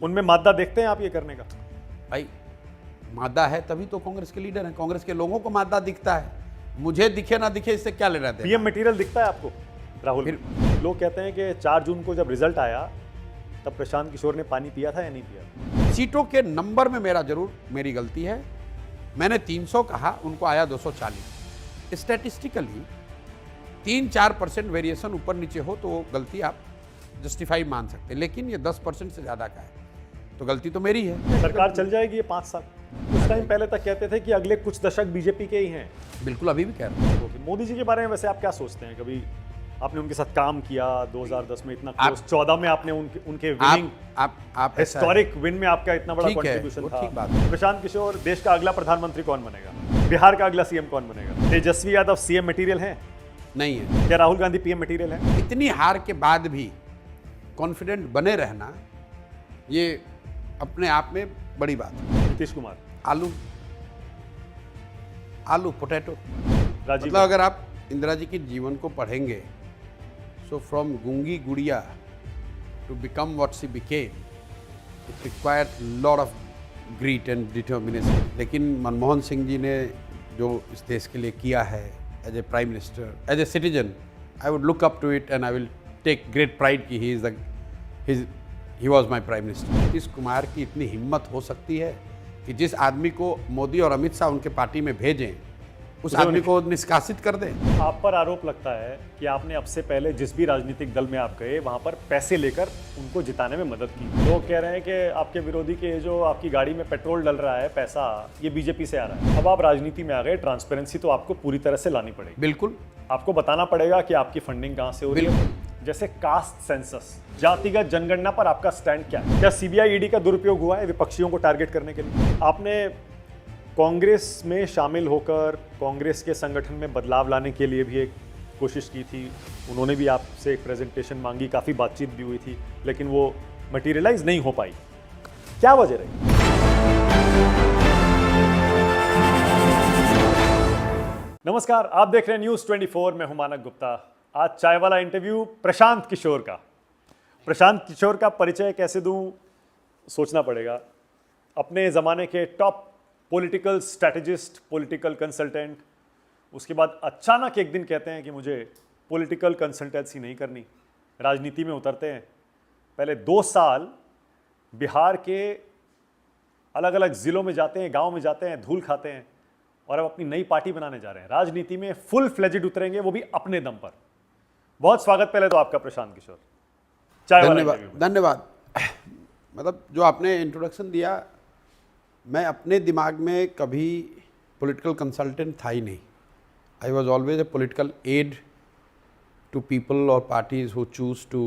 उनमें मादा देखते हैं आप ये करने का? भाई मादा है तभी तो कांग्रेस के लीडर हैं। कांग्रेस के लोगों को मादा दिखता है, मुझे दिखे ना दिखे इससे क्या लेना देना। पीएम मटेरियल दिखता है आपको राहुल? लोग कहते हैं कि 4 जून को जब रिजल्ट आया तब प्रशांत किशोर ने पानी पिया था या नहीं पिया? सीटों के नंबर में मेरी गलती है। मैंने 300 कहा, उनको आया 240। स्टैटिस्टिकली 3-4% वेरिएशन ऊपर नीचे हो तो गलती आप जस्टिफाई मान सकते हैं, लेकिन ये 10% से ज़्यादा का है तो गलती तो मेरी है। सरकार चल जाएगी ये 5 साल? कुछ टाइम पहले तक कहते थे कि अगले कुछ दशक बीजेपी के ही हैं। बिल्कुल अभी भी कह रहे हैं। तो मोदी जी के बारे में वैसे आप क्या सोचते हैं? कभी आपने उनके साथ काम किया 2010 में, इतना क्लोज, 14 में आपने उनके विनिंग आप हिस्टोरिक विन में आपका इतना बड़ा कंट्रीब्यूशन था। ठीक बात है। प्रशांत किशोर, देश का अगला प्रधानमंत्री कौन बनेगा? बिहार का अगला सीएम कौन बनेगा? तेजस्वी यादव सीएम मटेरियल है? नहीं है। क्या राहुल गांधी पीएम मटेरियल है? इतनी हार के बाद भी कॉन्फिडेंट बने रहना ये अपने आप में बड़ी बात है। नीतीश कुमार? आलू पोटैटो। राजीव मतलब अगर आप इंदिरा जी के जीवन को पढ़ेंगे, सो from Goongi Gudiya to become what she became, it required lot of grit and determination. लेकिन मनमोहन सिंह जी ने जो इस देश के लिए किया है as a prime minister, as a citizen, I would look up to it and I will take great pride कि he was my prime minister. Nitish Kumar की इतनी हिम्मत हो सकती है कि जिस आदमी को मोदी और अमित शाह उनके पार्टी में भेजें उस आदमी को निष्कासित कर दें। आप पर आरोप लगता है कि आपने अब से पहले जिस भी राजनीतिक दल में आप गए वहां पर पैसे लेकर उनको जिताने में मदद की। लोग कह रहे हैं कि आपके विरोधी के जो आपकी गाड़ी में पेट्रोल डल रहा है, पैसा ये बीजेपी से आ रहा है। अब आप राजनीति में आ गए, ट्रांसपेरेंसी तो आपको पूरी तरह से लानी पड़ेगी। बिल्कुल आपको बताना पड़ेगा कि आपकी फंडिंग कहां से हो रही है। जैसे कास्ट सेंसस, जातिगत जनगणना पर आपका स्टैंड क्या है? क्या सीबीआई ईडी का दुरुपयोग हुआ है विपक्षियों को टारगेट करने के लिए? आपने कांग्रेस में शामिल होकर कांग्रेस के संगठन में बदलाव लाने के लिए भी एक कोशिश की थी। उन्होंने भी आपसे एक प्रेजेंटेशन मांगी, काफ़ी बातचीत भी हुई थी, लेकिन वो मटेरियलाइज नहीं हो पाई। क्या वजह रही? नमस्कार, आप देख रहे हैं न्यूज़ 24। मैं हूं मानक गुप्ता। आज चाय वाला इंटरव्यू प्रशांत किशोर का। प्रशांत किशोर का परिचय कैसे दूं, सोचना पड़ेगा। अपने ज़माने के top political strategist, political consultant, उसके बाद अचानक एक दिन कहते हैं कि मुझे पॉलिटिकल कंसल्टेंसी नहीं करनी, राजनीति में उतरते हैं। पहले 2 साल बिहार के अलग अलग ज़िलों में जाते हैं, गांव में जाते हैं, धूल खाते हैं, और अब अपनी नई पार्टी बनाने जा रहे हैं। राजनीति में फुल फ्लेजेड उतरेंगे, वो भी अपने दम पर। बहुत स्वागत पहले तो आपका प्रशांत किशोर चाय वाला इंटरव्यू में। धन्यवाद। मतलब जो आपने इंट्रोडक्शन दिया, मैं अपने दिमाग में कभी पॉलिटिकल कंसल्टेंट था ही नहीं। I was always a political aid to people और parties who choose to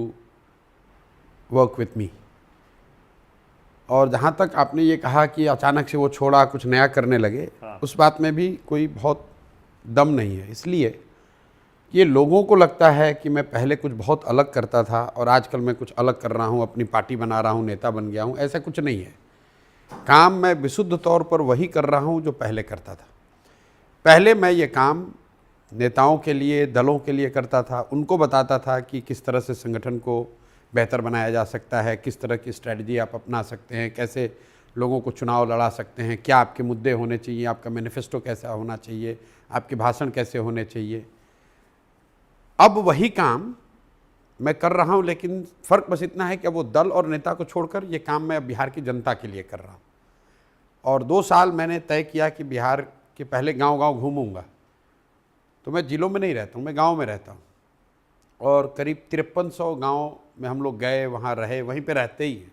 work with me. और जहाँ तक आपने ये कहा कि अचानक से वो छोड़ा, कुछ नया करने लगे, उस बात में भी कोई बहुत दम नहीं है। इसलिए ये लोगों को लगता है कि मैं पहले कुछ बहुत अलग करता था और आजकल मैं कुछ अलग कर रहा हूँ, अपनी पार्टी बना रहा हूँ, नेता बन गया हूँ। ऐसा कुछ नहीं है। काम मैं विशुद्ध तौर पर वही कर रहा हूँ जो पहले करता था। पहले मैं ये काम नेताओं के लिए, दलों के लिए करता था। उनको बताता था कि किस तरह से संगठन को बेहतर बनाया जा सकता है, किस तरह की स्ट्रैटेजी आप अपना सकते हैं, कैसे लोगों को चुनाव लड़ा सकते हैं, क्या आपके मुद्दे होने चाहिए, आपका मैनिफेस्टो कैसा होना चाहिए, आपके भाषण कैसे होने चाहिए। अब वही काम मैं कर रहा हूँ, लेकिन फ़र्क बस इतना है कि अब वो दल और नेता को छोड़कर ये काम मैं बिहार की जनता के लिए कर रहा हूँ। और 2 साल मैंने तय किया कि बिहार के पहले गांव-गांव घूमूंगा। तो मैं जिलों में नहीं रहता हूँ, मैं गांव में रहता हूँ। और करीब 5300 गांव में हम लोग गए, वहाँ रहे, वहीं पे रहते ही हैं।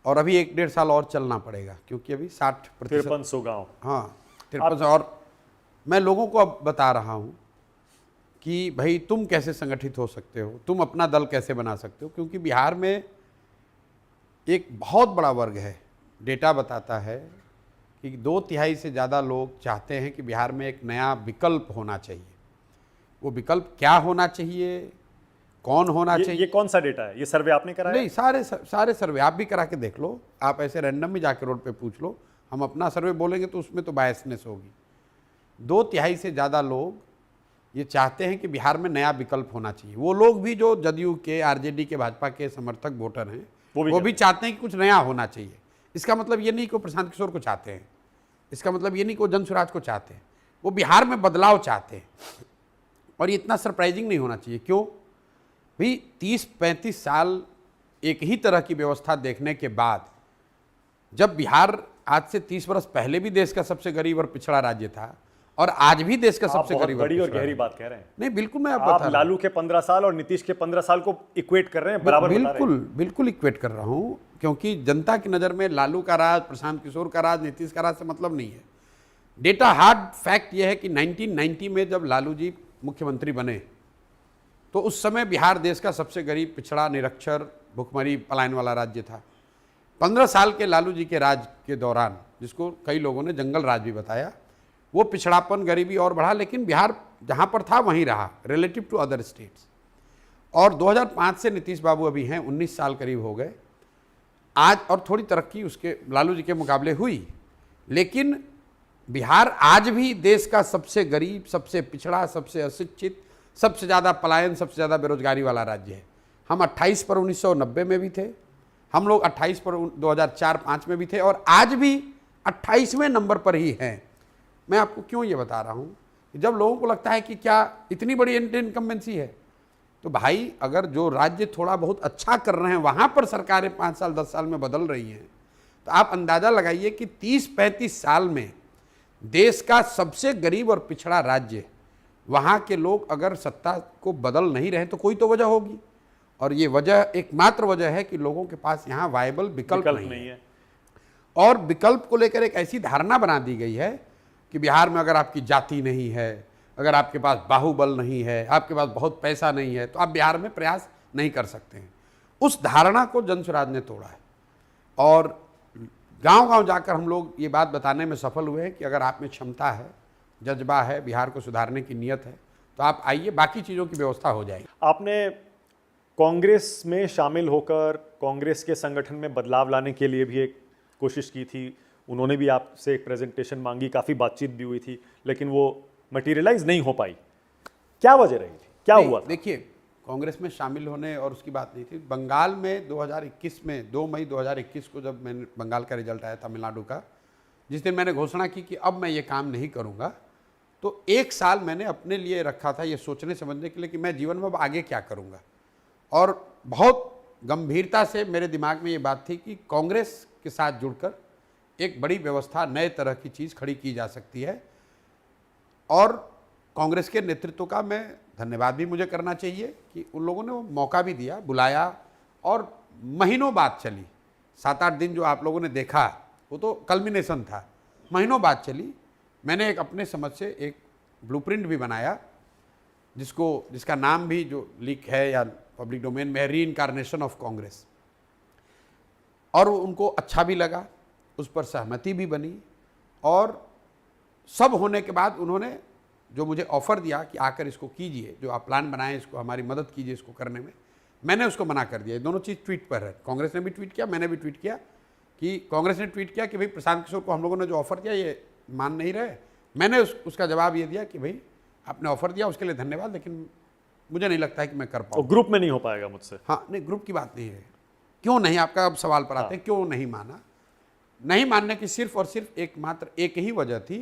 और अभी 1-1.5 साल और चलना पड़ेगा, क्योंकि अभी 60% 5300 गाँव। हाँ 5300। और मैं लोगों को अब बता रहा हूँ कि भाई तुम कैसे संगठित हो सकते हो, तुम अपना दल कैसे बना सकते हो। क्योंकि बिहार में एक बहुत बड़ा वर्ग है, डेटा बताता है कि 2/3 से ज़्यादा लोग चाहते हैं कि बिहार में एक नया विकल्प होना चाहिए। वो विकल्प क्या होना चाहिए, कौन होना चाहिए? ये कौन सा डेटा है? ये सर्वे आपने कराया? नहीं, सारे सर्वे आप भी करा के देख लो। आप ऐसे रैंडम भी जाके रोड पे पूछ लो। हम अपना सर्वे बोलेंगे तो उसमें तो बायसनेस होगी। 2/3 से ज़्यादा लोग ये चाहते हैं कि बिहार में नया विकल्प होना चाहिए। वो लोग भी जो जदयू के, आरजेडी के, भाजपा के समर्थक वोटर हैं, वो भी चाहते हैं कि कुछ नया होना चाहिए। इसका मतलब ये नहीं कि वो प्रशांत किशोर को चाहते हैं, इसका मतलब ये नहीं कि वो जन स्वराज को चाहते हैं, वो बिहार में बदलाव चाहते हैं। और ये इतना सरप्राइजिंग नहीं होना चाहिए। क्यों भाई, 30-35 साल एक ही तरह की व्यवस्था देखने के बाद, जब बिहार आज से 30 वर्ष पहले भी देश का सबसे गरीब और पिछड़ा राज्य था और आज भी देश का सबसे गरीब बड़ी और गहरी बात कह रहे हैं। नहीं, बिल्कुल मैं आप लालू के 15 साल और नीतीश के 15 साल को इक्वेट कर रहे हैं, बराबर बता रहे हैं। बिल्कुल इक्वेट कर रहा हूं, क्योंकि जनता की नज़र में लालू का राज, प्रशांत किशोर का राज, नीतीश का राज से मतलब नहीं है। डेटा हार्ड फैक्ट यह है कि 1990 में जब लालू जी मुख्यमंत्री बने तो उस समय बिहार देश का सबसे गरीब, पिछड़ा, निरक्षर, भुखमरी, पलायन वाला राज्य था। 15 साल के लालू जी के राज के दौरान, जिसको कई लोगों ने जंगल राज भी बताया, वो पिछड़ापन, गरीबी और बढ़ा, लेकिन बिहार जहाँ पर था वहीं रहा रिलेटिव टू अदर स्टेट्स। और 2005 से नीतीश बाबू अभी हैं, 19 साल करीब हो गए आज, और थोड़ी तरक्की उसके लालू जी के मुकाबले हुई, लेकिन बिहार आज भी देश का सबसे गरीब, सबसे पिछड़ा, सबसे अशिक्षित, सबसे ज़्यादा पलायन, सबसे ज़्यादा बेरोजगारी वाला राज्य है। हम 28 पर 1990 में भी थे, हम लोग 28 पर 2004-05 में भी थे, और आज भी 28वें नंबर पर ही हैं। मैं आपको क्यों ये बता रहा हूँ, जब लोगों को लगता है कि क्या इतनी बड़ी इनकम्बेंसी है, तो भाई अगर जो राज्य थोड़ा बहुत अच्छा कर रहे हैं वहाँ पर सरकारें 5 साल 10 साल में बदल रही हैं, तो आप अंदाज़ा लगाइए कि 30-35 साल में देश का सबसे गरीब और पिछड़ा राज्य, वहाँ के लोग अगर सत्ता को बदल नहीं रहे तो कोई तो वजह होगी, और ये वजह, एकमात्र वजह है कि लोगों के पास यहाँ वायबल विकल्प नहीं है। और विकल्प को लेकर एक ऐसी धारणा बना दी गई है कि बिहार में अगर आपकी जाति नहीं है, अगर आपके पास बाहुबल नहीं है, आपके पास बहुत पैसा नहीं है, तो आप बिहार में प्रयास नहीं कर सकते हैं। उस धारणा को जन स्वराज ने तोड़ा है, और गांव-गांव जाकर हम लोग ये बात बताने में सफल हुए हैं कि अगर आप में क्षमता है, जज्बा है, बिहार को सुधारने की नीयत है, तो आप आइए, बाकी चीज़ों की व्यवस्था हो जाएगी। आपने कांग्रेस में शामिल होकर कांग्रेस के संगठन में बदलाव लाने के लिए भी एक कोशिश की थी, उन्होंने भी आपसे एक प्रेजेंटेशन मांगी, काफ़ी बातचीत भी हुई थी, लेकिन वो मटेरियलाइज नहीं हो पाई। क्या वजह रही थी, क्या हुआ था? देखिए, कांग्रेस में शामिल होने और उसकी बात नहीं थी। बंगाल में 2021 में 2 मई 2021 को जब मैंने बंगाल का रिजल्ट आया तमिलनाडु का, जिस दिन मैंने घोषणा की कि अब मैं ये काम नहीं करूँगा, तो 1 साल मैंने अपने लिए रखा था ये सोचने समझने के लिए कि मैं जीवन में अब आगे क्या करूँगा। और बहुत गंभीरता से मेरे दिमाग में ये बात थी कि कांग्रेस के साथ जुड़कर एक बड़ी व्यवस्था, नए तरह की चीज़ खड़ी की जा सकती है, और कांग्रेस के नेतृत्व का मैं धन्यवाद भी मुझे करना चाहिए कि उन लोगों ने वो मौका भी दिया, बुलाया, और महीनों बाद चली। 7-8 दिन जो आप लोगों ने देखा वो तो कल्मिनेशन था, महीनों बाद चली। मैंने एक अपने समझ से एक ब्लूप्रिंट भी बनाया, जिसका नाम भी जो लीक है या पब्लिक डोमेन में, रीइंकारनेशन ऑफ कांग्रेस, और उनको अच्छा भी लगा, उस पर सहमति भी बनी, और सब होने के बाद उन्होंने जो मुझे ऑफ़र दिया कि आकर इसको कीजिए, जो आप प्लान बनाएं, इसको हमारी मदद कीजिए इसको करने में, मैंने उसको मना कर दिया। ये दोनों चीज़ ट्वीट पर है, कांग्रेस ने भी ट्वीट किया, मैंने भी ट्वीट किया, कि कांग्रेस ने ट्वीट किया कि भाई प्रशांत किशोर को हम लोगों ने जो ऑफ़र दिया ये मान नहीं रहे। मैंने उसका जवाब ये दिया कि भाई आपने ऑफ़र दिया उसके लिए धन्यवाद, लेकिन मुझे नहीं लगता है कि मैं कर पाऊँ। ग्रुप में नहीं हो पाएगा मुझसे। हाँ, नहीं, ग्रुप की बात नहीं है। क्यों नहीं, आपका अब सवाल पर आते हैं, क्यों नहीं माना? नहीं मानने की सिर्फ और सिर्फ एकमात्र एक ही वजह थी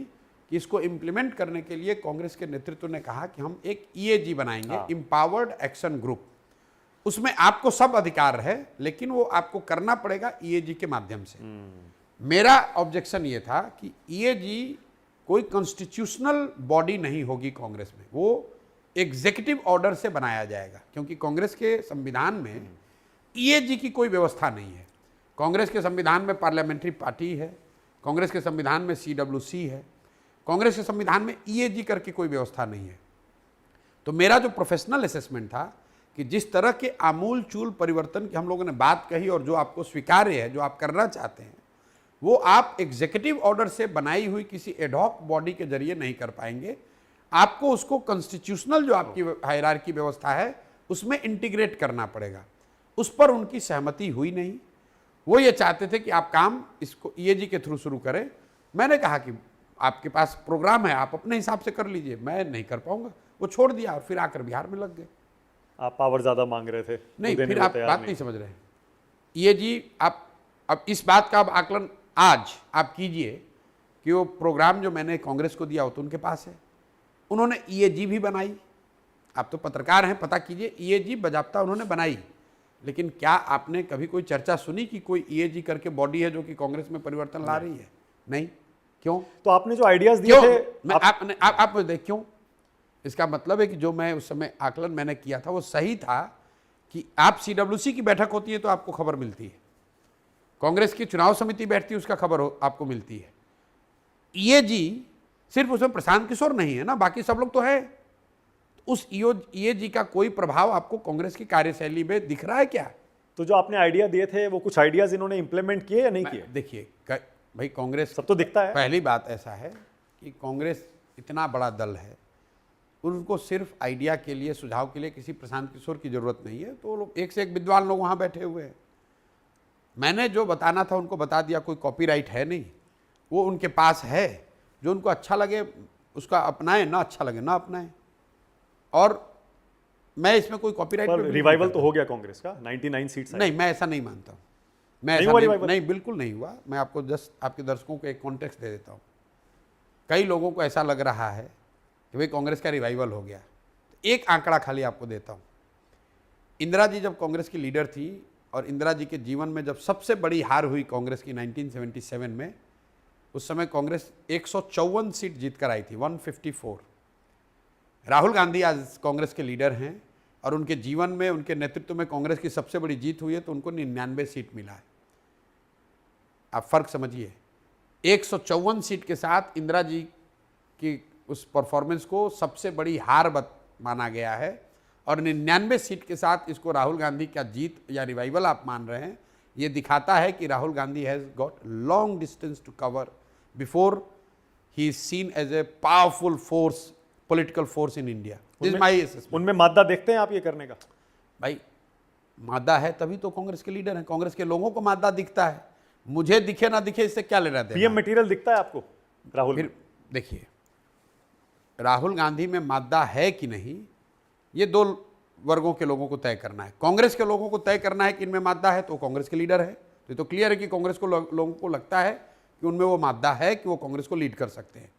कि इसको इम्प्लीमेंट करने के लिए कांग्रेस के नेतृत्व ने कहा कि हम एक EAG बनाएंगे, इम्पावर्ड एक्शन ग्रुप। उसमें आपको सब अधिकार है, लेकिन वो आपको करना पड़ेगा EAG के माध्यम से। मेरा ऑब्जेक्शन ये था कि EAG कोई कॉन्स्टिट्यूशनल बॉडी नहीं होगी कांग्रेस में, वो एग्जीक्यूटिव ऑर्डर से बनाया जाएगा, क्योंकि कांग्रेस के संविधान में EAG की कोई व्यवस्था नहीं है। कांग्रेस के संविधान में पार्लियामेंट्री पार्टी है, कांग्रेस के संविधान में CWC है, कांग्रेस के संविधान में EAG करके कोई व्यवस्था नहीं है। तो मेरा जो प्रोफेशनल असेसमेंट था कि जिस तरह के आमूल चूल परिवर्तन की हम लोगों ने बात कही और जो आपको स्वीकार्य है, जो आप करना चाहते हैं, वो आप एग्जीक्यूटिव ऑर्डर से बनाई हुई किसी एडहॉक बॉडी के जरिए नहीं कर पाएंगे। आपको उसको कॉन्स्टिट्यूशनल जो आपकी हायरार्की व्यवस्था है उसमें इंटीग्रेट करना पड़ेगा। उस पर उनकी सहमति हुई नहीं। वो ये चाहते थे कि आप काम इसको EAG के थ्रू शुरू करें। मैंने कहा कि आपके पास प्रोग्राम है, आप अपने हिसाब से कर लीजिए, मैं नहीं कर पाऊंगा। वो छोड़ दिया और फिर आकर बिहार में लग गए। आप पावर ज़्यादा मांग रहे थे। नहीं, फिर आप बात नहीं समझ रहे हैं। ये जी आप अब इस बात का अब आकलन आज आप कीजिए कि वो प्रोग्राम जो मैंने कांग्रेस को दिया हो तो उनके पास है, उन्होंने ईएजी भी बनाई। आप तो पत्रकार हैं, पता कीजिए, ईएजी बाजाप्ता उन्होंने बनाई, लेकिन क्या आपने कभी कोई चर्चा सुनी कि कोई ईएजी करके बॉडी है जो कि कांग्रेस में परिवर्तन ला रही है? नहीं। क्यों? तो आपने जो आइडियाज दिए थे, आप देख क्यों? इसका मतलब है कि जो मैं उस समय आकलन मैंने किया था वो सही था कि आप सीडब्ल्यूसी की बैठक होती है तो आपको खबर मिलती है, कांग्रेस की चुनाव समिति बैठती है उसका खबर आपको मिलती है। ईएजी सिर्फ उसमें प्रशांत किशोर नहीं है ना, बाकी सब लोग तो है। उस ईएजी का कोई प्रभाव आपको कांग्रेस की कार्यशैली में दिख रहा है क्या? तो जो आपने आइडिया दिए थे वो कुछ आइडियाज इन्होंने इंप्लीमेंट किए या नहीं किए? देखिए भाई, कांग्रेस सब तो दिखता है। पहली बात ऐसा है कि कांग्रेस इतना बड़ा दल है, उनको सिर्फ आइडिया के लिए, सुझाव के लिए किसी प्रशांत किशोर की जरूरत नहीं है। तो लोग एक से एक विद्वान लोग वहाँ बैठे हुए हैं। मैंने जो बताना था उनको बता दिया, कोई कॉपीराइट है नहीं, वो उनके पास है। जो उनको अच्छा लगे उसका अपनाएं, ना अच्छा लगे ना अपनाएं। और मैं इसमें कोई कॉपीराइट पर रिवाइवल तो हो गया कांग्रेस का, 99 सीट्स। नहीं, मैं ऐसा नहीं मानता हूँ। मैं नहीं ऐसा हुआ नहीं, revival? नहीं, बिल्कुल नहीं हुआ। मैं आपको जस्ट आपके दर्शकों को एक कॉन्टेक्स्ट दे देता हूँ। कई लोगों को ऐसा लग रहा है कि भाई कांग्रेस का रिवाइवल हो गया। एक आंकड़ा खाली आपको देता हूँ। इंदिरा जी जब कांग्रेस की लीडर थी और इंदिरा जी के जीवन में जब सबसे बड़ी हार हुई कांग्रेस की 1977 में, उस समय कांग्रेस 154 सीट जीत कर आई थी, 154। राहुल गांधी आज कांग्रेस के लीडर हैं और उनके जीवन में, उनके नेतृत्व में कांग्रेस की सबसे बड़ी जीत हुई है, तो उनको 99 सीट मिला है। आप फर्क समझिए, 154 सीट के साथ इंदिरा जी की उस परफॉर्मेंस को सबसे बड़ी हार माना गया है, और 99 सीट के साथ इसको राहुल गांधी का जीत या रिवाइवल आप मान रहे हैं। ये दिखाता है कि Rahul Gandhi has got long distance to cover before he is seen as a powerful force, political force in India. This is my assessment. उनमें मादा देखते हैं आप ये करने का? भाई मादा है तभी तो कांग्रेस के लीडर हैं। कांग्रेस के लोगों को मादा दिखता है, मुझे दिखे ना दिखे इससे क्या लेना देना। पीएम मटेरियल दिखता है आपको राहुल? फिर देखिए, राहुल गांधी में मादा है कि नहीं, ये दो वर्गों के लोगों को तय करना है। कांग्रेस के लोगों को तय करना है कि इनमें मादा है, तो कांग्रेस के लीडर है। तो ये तो क्लियर है कि कांग्रेस को लोगों को लगता है कि उनमें वो मादा है कि वो कांग्रेस को लीड कर सकते हैं।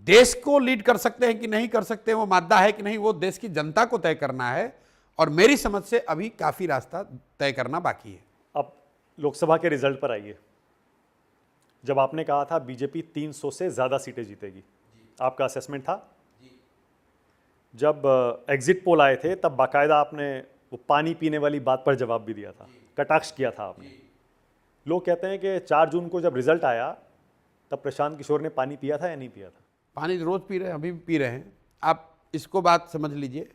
देश को लीड कर सकते हैं कि नहीं कर सकते, वो मादा है कि नहीं, वो देश की जनता को तय करना है। और मेरी समझ से अभी काफी रास्ता तय करना बाकी है। अब लोकसभा के रिजल्ट पर आइए। जब आपने कहा था बीजेपी 300 से ज्यादा सीटें जीतेगी, आपका असेसमेंट था? जब एग्जिट पोल आए थे तब बाकायदा आपने वो पानी पीने वाली बात पर जवाब भी दिया था, कटाक्ष किया था आपने। लोग कहते हैं कि 4 जून को जब रिजल्ट आया तब प्रशांत किशोर ने पानी पिया था या नहीं पिया था? पानी रोज पी रहे हैं, अभी भी पी रहे हैं। आप इसको बात समझ लीजिए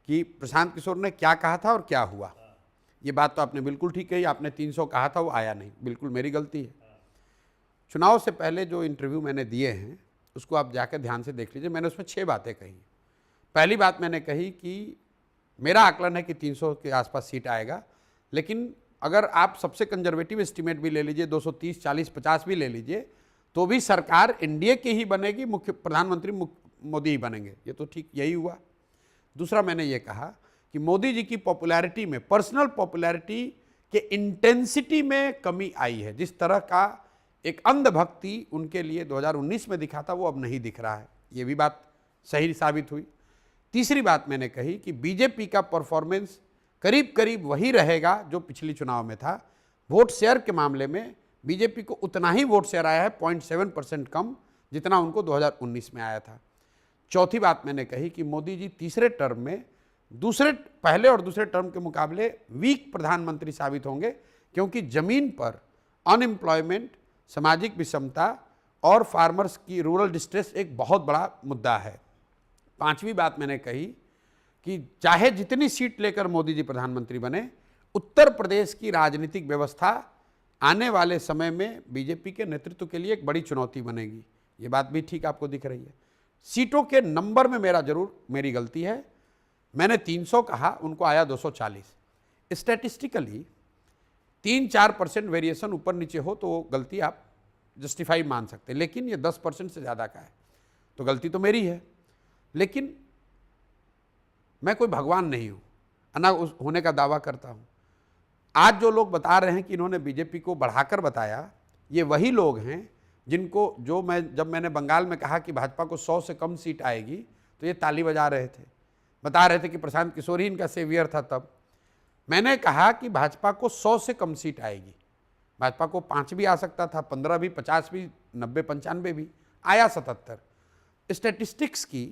कि प्रशांत किशोर ने क्या कहा था और क्या हुआ। ये बात तो आपने बिल्कुल ठीक कही। आपने 300 कहा था, वो आया नहीं, बिल्कुल मेरी गलती है। चुनाव से पहले जो इंटरव्यू मैंने दिए हैं उसको आप जाकर ध्यान से देख लीजिए। मैंने उसमें 6 बातें कही। पहली बात मैंने कही कि मेरा आकलन है कि 300 के आसपास सीट आएगा, लेकिन अगर आप सबसे कंजर्वेटिव एस्टीमेट भी ले लीजिए, 230, 40, 50 भी ले लीजिए, तो भी सरकार एनडीए की ही बनेगी, मुख्य प्रधानमंत्री मोदी ही बनेंगे। ये तो ठीक यही हुआ। दूसरा मैंने ये कहा कि मोदी जी की पॉपुलैरिटी में, पर्सनल पॉपुलैरिटी के इंटेंसिटी में कमी आई है। जिस तरह का एक अंधभक्ति उनके लिए 2019 में दिखा था, वो अब नहीं दिख रहा है। ये भी बात सही साबित हुई। तीसरी बात मैंने कही कि बीजेपी का परफॉर्मेंस करीब करीब वही रहेगा जो पिछली चुनाव में था। वोट शेयर के मामले में बीजेपी को उतना ही वोट शेयर आया है, 0.7% कम, जितना उनको 2019 में आया था। चौथी बात मैंने कही कि मोदी जी तीसरे टर्म में पहले और दूसरे टर्म के मुकाबले वीक प्रधानमंत्री साबित होंगे, क्योंकि जमीन पर अनएम्प्लॉयमेंट, सामाजिक विषमता और फार्मर्स की रूरल डिस्ट्रेस एक बहुत बड़ा मुद्दा है। पांचवी बात मैंने कही कि चाहे जितनी सीट लेकर मोदी जी प्रधानमंत्री बने, उत्तर प्रदेश की राजनीतिक व्यवस्था आने वाले समय में बीजेपी के नेतृत्व के लिए एक बड़ी चुनौती बनेगी। ये बात भी ठीक आपको दिख रही है। सीटों के नंबर में मेरी गलती है। मैंने 300 कहा, उनको आया 240। स्टैटिस्टिकली 3-4% वेरिएशन ऊपर नीचे हो तो वो गलती आप जस्टिफाई मान सकते हैं, लेकिन ये 10% से ज़्यादा का है तो गलती तो मेरी है। लेकिन मैं कोई भगवान नहीं हूँ, ना होने का दावा करता हूँ। आज जो लोग बता रहे हैं कि इन्होंने बीजेपी को बढ़ाकर बताया, ये वही लोग हैं जिनको जब मैंने बंगाल में कहा कि भाजपा को 100 से कम सीट आएगी तो ये ताली बजा रहे थे, बता रहे थे कि प्रशांत किशोर ही इनका सेवियर था। तब मैंने कहा कि भाजपा को 100 से कम सीट आएगी, भाजपा को 5 भी आ सकता था, 15 भी, 50 भी, 90, 95 भी, आया 77। स्टैटिस्टिक्स की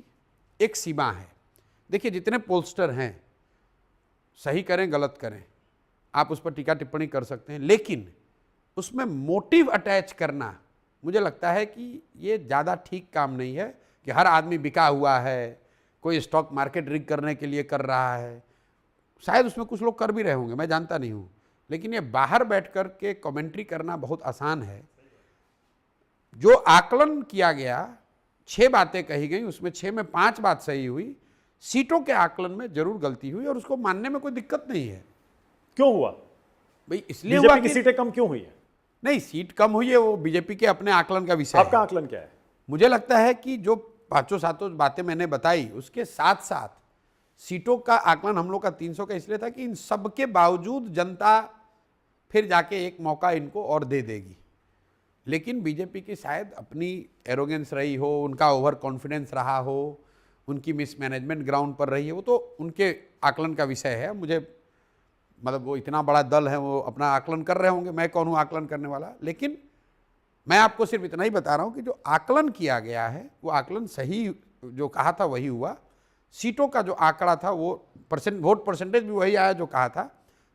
एक सीमा है। देखिए जितने पोलस्टर हैं, सही करें गलत करें, आप उस पर टीका टिप्पणी कर सकते हैं, लेकिन उसमें मोटिव अटैच करना मुझे लगता है कि ये ज़्यादा ठीक काम नहीं है कि हर आदमी बिका हुआ है, कोई स्टॉक मार्केट रिग करने के लिए कर रहा है। शायद उसमें कुछ लोग कर भी रहे होंगे, मैं जानता नहीं हूँ, लेकिन ये बाहर बैठ कर के कमेंट्री करना बहुत आसान है। जो आकलन किया गया, 6 बातें कही गई, उसमें 6 में 5 बात सही हुई। सीटों के आकलन में जरूर गलती हुई और उसको मानने में कोई दिक्कत नहीं है। क्यों हुआ भाई इसलिए हुआ बीजेपी की कि सीटें कम क्यों हुई है? नहीं, सीट कम हुई है वो बीजेपी के अपने आकलन का विषय आपका है। आकलन क्या है? मुझे लगता है कि जो 500-700 बातें मैंने बताई, उसके साथ साथ सीटों का आकलन हम लोग का 300 का इसलिए था कि इन सब के बावजूद जनता फिर जाके एक मौका इनको और दे देगी। लेकिन बीजेपी की शायद अपनी एरोगेंस रही हो, उनका ओवर कॉन्फिडेंस रहा हो, उनकी मिसमैनेजमेंट ग्राउंड पर रही है, वो तो उनके आकलन का विषय है। मुझे मतलब वो इतना बड़ा दल है, वो अपना आकलन कर रहे होंगे, मैं कौन हूँ आकलन करने वाला। लेकिन मैं आपको सिर्फ इतना ही बता रहा हूँ कि जो आकलन किया गया है वो आकलन सही, जो कहा था वही हुआ। सीटों का जो आंकड़ा था वो वोट परसेंटेज भी वही आया जो कहा था।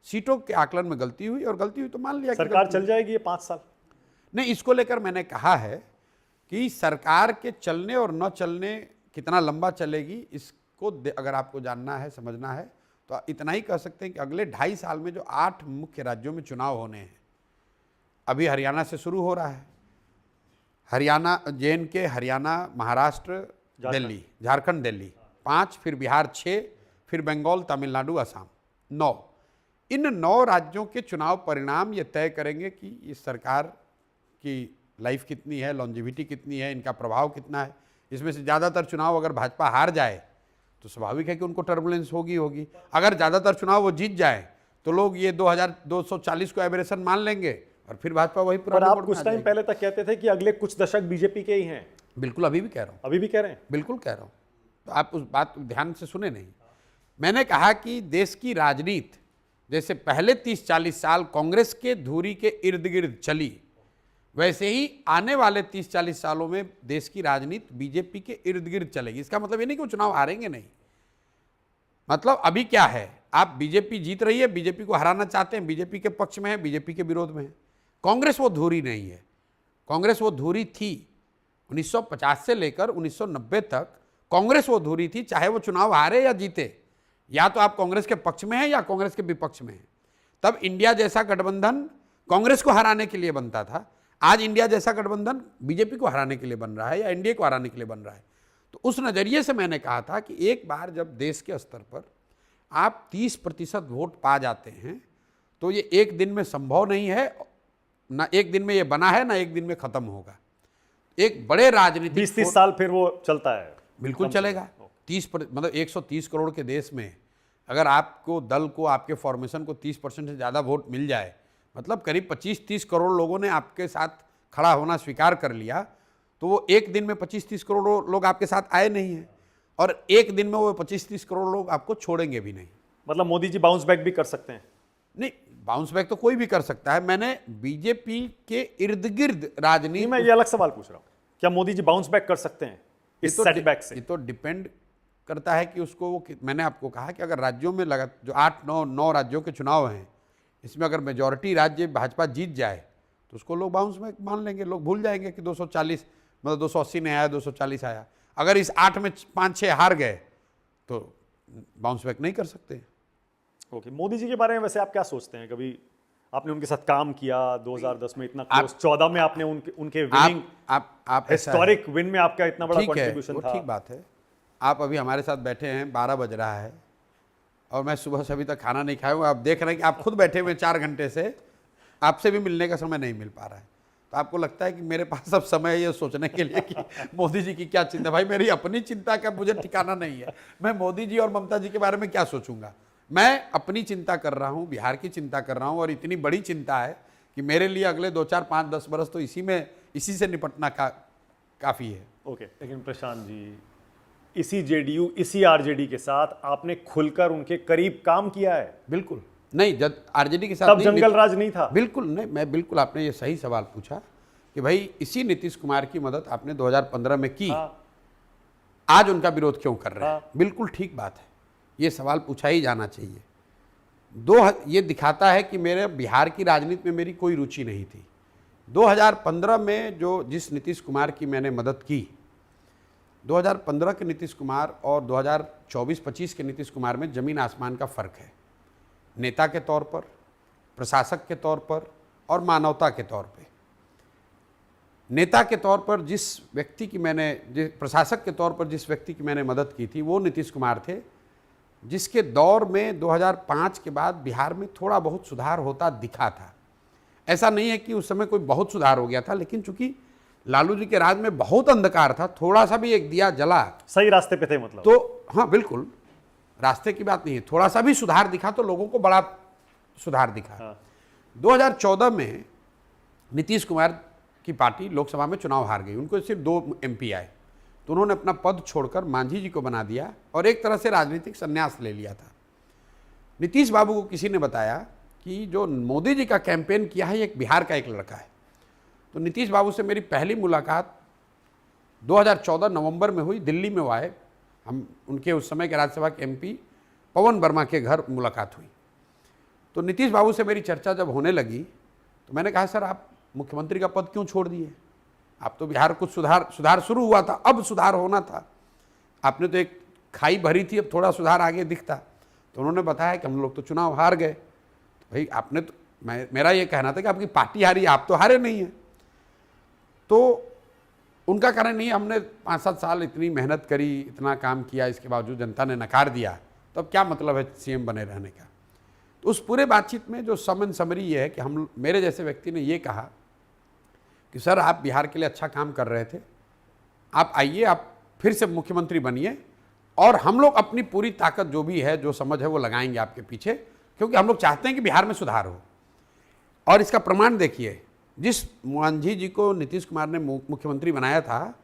सीटों के आकलन में गलती हुई, और गलती हुई तो मान लिया सरकार चल जाएगी ये 5 साल? नहीं, इसको लेकर मैंने कहा है कि सरकार के चलने और न चलने कितना लंबा चलेगी, इसको अगर आपको जानना है, समझना है, तो इतना ही कह सकते हैं कि अगले 2.5 साल में जो 8 मुख्य राज्यों में चुनाव होने हैं, अभी हरियाणा से शुरू हो रहा है, हरियाणा, JNK, हरियाणा, महाराष्ट्र, दिल्ली, झारखंड, दिल्ली 5, फिर बिहार 6, फिर बंगाल, तमिलनाडु, असम 9। इन 9 राज्यों के चुनाव परिणाम ये तय करेंगे कि इस सरकार की लाइफ कितनी है, लॉन्जिविटी कितनी है, इनका प्रभाव कितना है। इसमें से ज़्यादातर चुनाव अगर भाजपा हार जाए तो स्वाभाविक है कि उनको टर्बुलेंस होगी। अगर ज़्यादातर चुनाव वो जीत जाए तो लोग ये 2240 को एबरेशन मान लेंगे और फिर भाजपा वही पर आप कुछ टाइम पहले तक कहते थे कि अगले कुछ दशक बीजेपी के ही हैं। बिल्कुल, अभी भी कह रहा हूँ। अभी भी कह रहे हैं? बिल्कुल कह रहा हूँ, तो आप उस बात ध्यान से सुने नहीं। मैंने कहा कि देश की राजनीति जैसे पहले 30-40 साल कांग्रेस के धुरी के इर्द गिर्द चली, वैसे ही आने वाले 30-40 सालों में देश की राजनीति बीजेपी के इर्द गिर्द चलेगी। इसका मतलब ये नहीं कि वो चुनाव हारेंगे, नहीं। मतलब अभी क्या है, आप बीजेपी जीत रही है, बीजेपी को हराना चाहते हैं, बीजेपी के पक्ष में है, बीजेपी के विरोध में है। कांग्रेस वो धुरी नहीं है। कांग्रेस वो धुरी थी 1950 से लेकर 1990 तक। कांग्रेस वो धुरी थी, चाहे वो चुनाव हारे या जीते, या तो आप कांग्रेस के पक्ष में हैं या कांग्रेस के विपक्ष में हैं। तब इंडिया जैसा गठबंधन कांग्रेस को हराने के लिए बनता था। आज इंडिया जैसा गठबंधन बीजेपी को हराने के लिए बन रहा है या एनडीए को हराने के लिए बन रहा है। तो उस नज़रिए से मैंने कहा था कि एक बार जब देश के स्तर पर आप 30% वोट पा जाते हैं तो ये एक दिन में संभव नहीं है, ना एक दिन में ये बना है, ना एक दिन में खत्म होगा। एक बड़े राजनीतिक 20-30 साल फिर वो चलता है। बिल्कुल चलेगा। 30% मतलब 130 करोड़ के देश में अगर आपको दल को, आपके फॉर्मेशन को 30% से ज़्यादा वोट मिल जाए, मतलब करीब 25-30 करोड़ लोगों ने आपके साथ खड़ा होना स्वीकार कर लिया, तो वो एक दिन में 25-30 करोड़ लोग आपके साथ आए नहीं हैं, और एक दिन में वो 25-30 करोड़ लोग आपको छोड़ेंगे भी नहीं। मतलब मोदी जी बाउंस बैक भी कर सकते हैं? नहीं, बाउंस बैक तो कोई भी कर सकता है। मैंने बीजेपी के इर्द गिर्द राजनीति, मैं ये अलग सवाल पूछ रहा हूँ, क्या मोदी जी बाउंस बैक कर सकते हैं इस सेटबैक से? ये तो डिपेंड करता है कि उसको वो, मैंने आपको कहा कि अगर राज्यों में लगा जो 8-9 राज्यों के चुनाव हैं, इसमें अगर मेजॉरिटी राज्य भाजपा जीत जाए तो उसको लोग बाउंस बैक मान लेंगे। लोग भूल जाएंगे कि 240 मतलब 280 नहीं आया, 240 आया। अगर इस 8 में 5-6 हार गए तो बाउंस बैक नहीं कर सकते। ओके, मोदी जी के बारे में वैसे आप क्या सोचते हैं? कभी आपने उनके साथ काम किया 2010 में, इतना क्लोज, 14 में आपने उनके विनिंग, आप हिस्टोरिक विन में आपका इतना बड़ा कंट्रीब्यूशन था। ठीक बात है। आप अभी हमारे साथ बैठे हैं, 12 बज रहा है और मैं सुबह से अभी तक खाना नहीं खाया हूँ। आप देख रहे हैं कि आप खुद बैठे हुए 4 घंटे से, आपसे भी मिलने का समय नहीं मिल पा रहा है। तो आपको लगता है कि मेरे पास अब समय है ये सोचने के लिए कि मोदी जी की क्या चिंता। भाई मेरी अपनी चिंता का मुझे ठिकाना नहीं है, मैं मोदी जी और ममता जी के बारे में क्या सोचूंगा। मैं अपनी चिंता कर रहा हूँ, बिहार की चिंता कर रहा हूँ, और इतनी बड़ी चिंता है कि मेरे लिए अगले 2, 4, 5, 10 बरस तो इसी से निपटना काफ़ी है। ओके, लेकिन प्रशांत जी, इसी जेडीयू, इसी आरजेडी के साथ आपने खुलकर उनके करीब काम किया है। बिल्कुल नहीं, जब आरजेडी के साथ तब नहीं, जंगल राज नहीं था। बिल्कुल नहीं, मैं बिल्कुल, आपने ये सही सवाल पूछा कि भाई इसी नीतीश कुमार की मदद आपने 2015 में की, हाँ, आज उनका विरोध क्यों कर रहे हैं? हाँ। बिल्कुल ठीक बात है, ये सवाल पूछा ही जाना चाहिए। ये दिखाता है कि मेरे बिहार की राजनीति में मेरी कोई रुचि नहीं थी। 2015 में जिस नीतीश कुमार की मैंने मदद की, 2015 के नीतीश कुमार और 2024-25 के नीतीश कुमार में जमीन आसमान का फर्क है। नेता के तौर पर, प्रशासक के तौर पर और मानवता के तौर पे। नेता के तौर पर प्रशासक के तौर पर जिस व्यक्ति की मैंने मदद की थी, वो नीतीश कुमार थे, जिसके दौर में 2005 के बाद बिहार में थोड़ा बहुत सुधार होता दिखा था। ऐसा नहीं है कि उस समय कोई बहुत सुधार हो गया था, लेकिन चूंकि लालू जी के राज में बहुत अंधकार था, थोड़ा सा भी एक दिया जला, सही रास्ते पे थे मतलब। तो हाँ बिल्कुल, रास्ते की बात नहीं है, थोड़ा सा भी सुधार दिखा तो लोगों को बड़ा सुधार दिखा। हाँ। 2014 में नीतीश कुमार की पार्टी लोकसभा में चुनाव हार गई, उनको सिर्फ 2 MP आए, तो उन्होंने अपना पद छोड़कर मांझी जी को बना दिया और एक तरह से राजनीतिक संन्यास ले लिया था। नीतीश बाबू को किसी ने बताया कि जो मोदी जी का कैंपेन किया है, एक बिहार का एक लड़का है। तो नीतीश बाबू से मेरी पहली मुलाकात 2014 नवंबर में हुई, दिल्ली में वो आए, हम उनके उस समय के राज्यसभा के MP पवन वर्मा के घर मुलाकात हुई। तो नीतीश बाबू से मेरी चर्चा जब होने लगी तो मैंने कहा, सर आप मुख्यमंत्री का पद क्यों छोड़ दिए? आप तो बिहार कुछ सुधार शुरू हुआ था, अब सुधार होना था, आपने तो एक खाई भरी थी, अब थोड़ा सुधार आगे दिखता। तो उन्होंने बताया कि हम लोग तो चुनाव हार गए। तो भाई आपने तो, मेरा ये कहना था कि आपकी पार्टी हारी, आप तो हारे नहीं हैं। तो उनका कारण नहीं, हमने 5-7 साल इतनी मेहनत करी, इतना काम किया, इसके बावजूद जनता ने नकार दिया, तो अब क्या मतलब है CM बने रहने का? तो उस पूरे बातचीत में जो सम एंड समरी ये है कि मेरे जैसे व्यक्ति ने ये कहा कि सर आप बिहार के लिए अच्छा काम कर रहे थे, आप आइए, आप फिर से मुख्यमंत्री बनिए, और हम लोग अपनी पूरी ताकत जो भी है, जो समझ है, वो लगाएंगे आपके पीछे, क्योंकि हम लोग चाहते हैं कि बिहार में सुधार हो। और इसका प्रमाण देखिए, जिस मांझी जी को नीतीश कुमार ने मुख्यमंत्री बनाया था,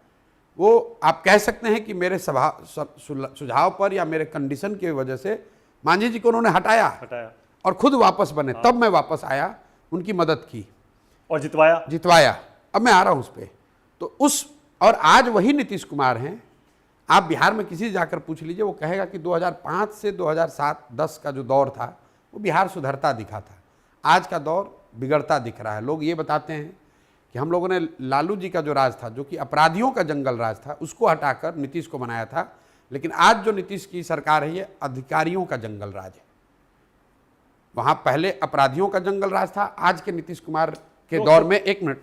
वो आप कह सकते हैं कि मेरे सुझाव पर या मेरे कंडीशन की वजह से मांझी जी को उन्होंने हटाया और खुद वापस बने। तब मैं वापस आया, उनकी मदद की और जितवाया। अब मैं आ रहा हूं उस पर। तो और आज वही नीतीश कुमार हैं। आप बिहार में किसी से जाकर पूछ लीजिए, वो कहेगा कि 2005 से 2007-10 का जो दौर था, वो बिहार सुधरता दिखा था। आज का दौर बिगड़ता दिख रहा है। लोग ये बताते हैं कि हम लोगों ने लालू जी का जो राज था, जो कि अपराधियों का जंगल राज था, उसको हटाकर नीतीश को बनाया था, लेकिन आज जो नीतीश की सरकार है, ये अधिकारियों का जंगल राज है। वहां पहले अपराधियों का जंगल राज था, आज के नीतीश कुमार के दौर में, एक मिनट,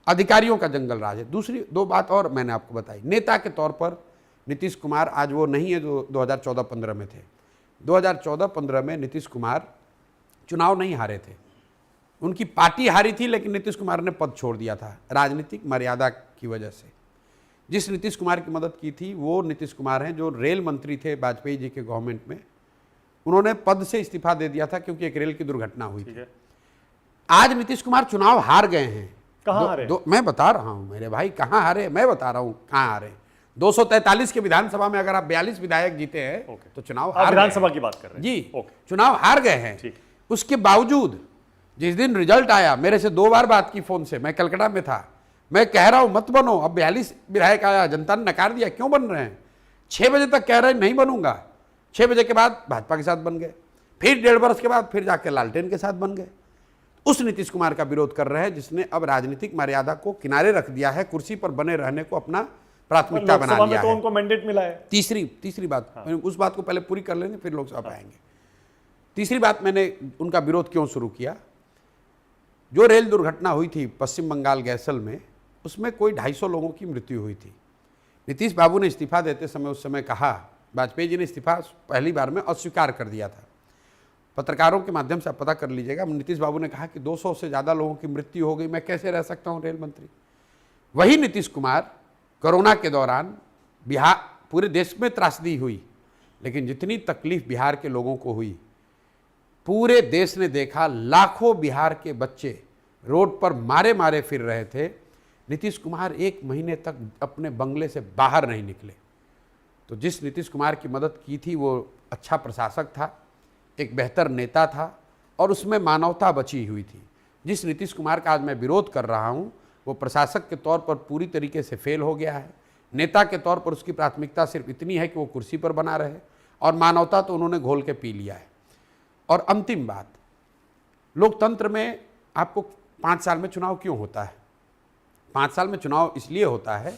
अधिकारियों का जंगल राज है। दूसरी 2 बात और मैंने आपको बताई, नेता के तौर पर नीतीश कुमार आज वो नहीं है जो 2014-15 में थे। 2014-15 में नीतीश कुमार चुनाव नहीं हारे थे, उनकी पार्टी हारी थी, लेकिन नीतीश कुमार ने पद छोड़ दिया था राजनीतिक मर्यादा की वजह से। जिस नीतीश कुमार की मदद की थी, वो नीतीश कुमार हैं जो रेल मंत्री थे वाजपेयी जी के गवर्नमेंट में। उन्होंने पद से इस्तीफा दे दिया था क्योंकि एक रेल की दुर्घटना हुई थी। आज नीतीश कुमार चुनाव हार गए हैं। कहां हारे? मैं बता रहा हूं मेरे भाई, कहां हारे, मैं बता रहा हूं कहां हारे। 243 के विधानसभा में अगर आप 42 विधायक जीते हैं तो चुनाव हार गए। विधानसभा की बात कर रहे हैं जी, चुनाव हार गए हैं। उसके बावजूद जिस दिन रिजल्ट आया, मेरे से 2 बार बात की फोन से, मैं कलकत्ता में था, मैं कह रहा हूं मत बनो, अब 42 विधायक आया, जनता ने नकार दिया, क्यों बन रहे हैं? 6 बजे तक कह रहे नहीं बनूंगा, 6 बजे के बाद भाजपा के साथ बन गए, फिर 1.5 वर्ष के बाद फिर जाके लालटेन के साथ बन गए। उस नीतीश कुमार का विरोध कर रहे हैं जिसने अब राजनीतिक मर्यादा को किनारे रख दिया है, कुर्सी पर बने रहने को अपना प्राथमिकता बना लिया है। तो उनको मैंडेट मिला है। तीसरी बात, उस बात को पहले पूरी कर लेंगे, फिर लोकसभा पे आएंगे। तीसरी बात, मैंने उनका विरोध क्यों शुरू किया? जो रेल दुर्घटना हुई थी पश्चिम बंगाल गैसल में, उसमें कोई 250 लोगों की मृत्यु हुई थी। नीतीश बाबू ने इस्तीफा देते समय उस समय कहा, वाजपेयी जी ने इस्तीफा पहली बार में अस्वीकार कर दिया था। पत्रकारों के माध्यम से आप पता कर लीजिएगा, नीतीश बाबू ने कहा कि 200 से ज़्यादा लोगों की मृत्यु हो गई, मैं कैसे रह सकता हूँ रेल मंत्री। वही नीतीश कुमार कोरोना के दौरान बिहार, पूरे देश में त्रासदी हुई, लेकिन जितनी तकलीफ बिहार के लोगों को हुई, पूरे देश ने देखा, लाखों बिहार के बच्चे रोड पर मारे मारे फिर रहे थे। नीतीश कुमार 1 महीने तक अपने बंगले से बाहर नहीं निकले। तो जिस नीतीश कुमार की मदद की थी वो अच्छा प्रशासक था, एक बेहतर नेता था और उसमें मानवता बची हुई थी। जिस नीतीश कुमार का आज मैं विरोध कर रहा हूं, वो प्रशासक के तौर पर पूरी तरीके से फेल हो गया है। नेता के तौर पर उसकी प्राथमिकता सिर्फ इतनी है कि वो कुर्सी पर बना रहे, और मानवता तो उन्होंने घोल के पी लिया है। और अंतिम बात, लोकतंत्र में आपको 5 साल में चुनाव क्यों होता है? 5 साल में चुनाव इसलिए होता है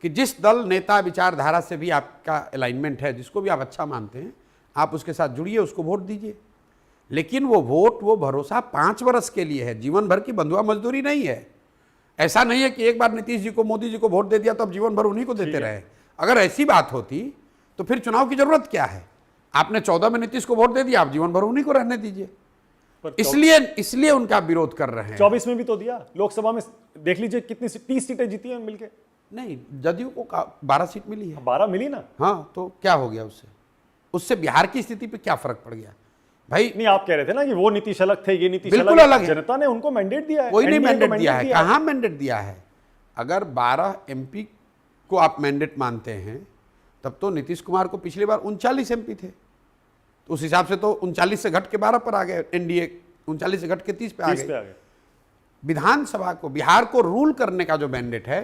कि जिस दल, नेता, विचारधारा से भी आपका अलाइनमेंट है, जिसको भी आप अच्छा मानते हैं, आप उसके साथ जुड़िए, उसको वोट दीजिए। लेकिन वो वोट, वो भरोसा 5 वर्ष के लिए है, जीवन भर की बंधुआ मजदूरी नहीं है। ऐसा नहीं है कि एक बार नीतीश जी को, मोदी जी को वोट दे दिया तो अब जीवन भर उन्हीं को देते रहे। अगर ऐसी बात होती तो फिर चुनाव की जरूरत क्या है? आपने 14 में नीतीश को वोट दे दिया, आप जीवन भर उन्हीं को रहने दीजिए। इसलिए उनका विरोध कर रहे हैं। 24 में भी तो दिया, लोकसभा में देख लीजिए कितनी 30 सीटें जीती हैं मिलके। नहीं, जदयू को 12 सीट मिली है। 12 मिली ना। हाँ, तो क्या हो गया उससे बिहार की स्थिति पे क्या फर्क पड़ गया भाई? नहीं, आप कह रहे थे ना कि वो नीतीश अलग थे, ये नीतीश बिल्कुल अलग है। जनता ने उनको मैंडेट दिया है। कोई नहीं NDA को मैंडेट दिया है, दिया कहाँ मैंडेट दिया है? अगर 12 MP को आप मैंडेट मानते हैं, तब तो नीतीश कुमार को पिछली बार 39 MP थे। तो उस हिसाब से तो 39 से घट के 12 पर आ गए। NDA 39 से घट के 30 पे आ गए। विधानसभा को, बिहार को रूल करने का जो मैंडेट है,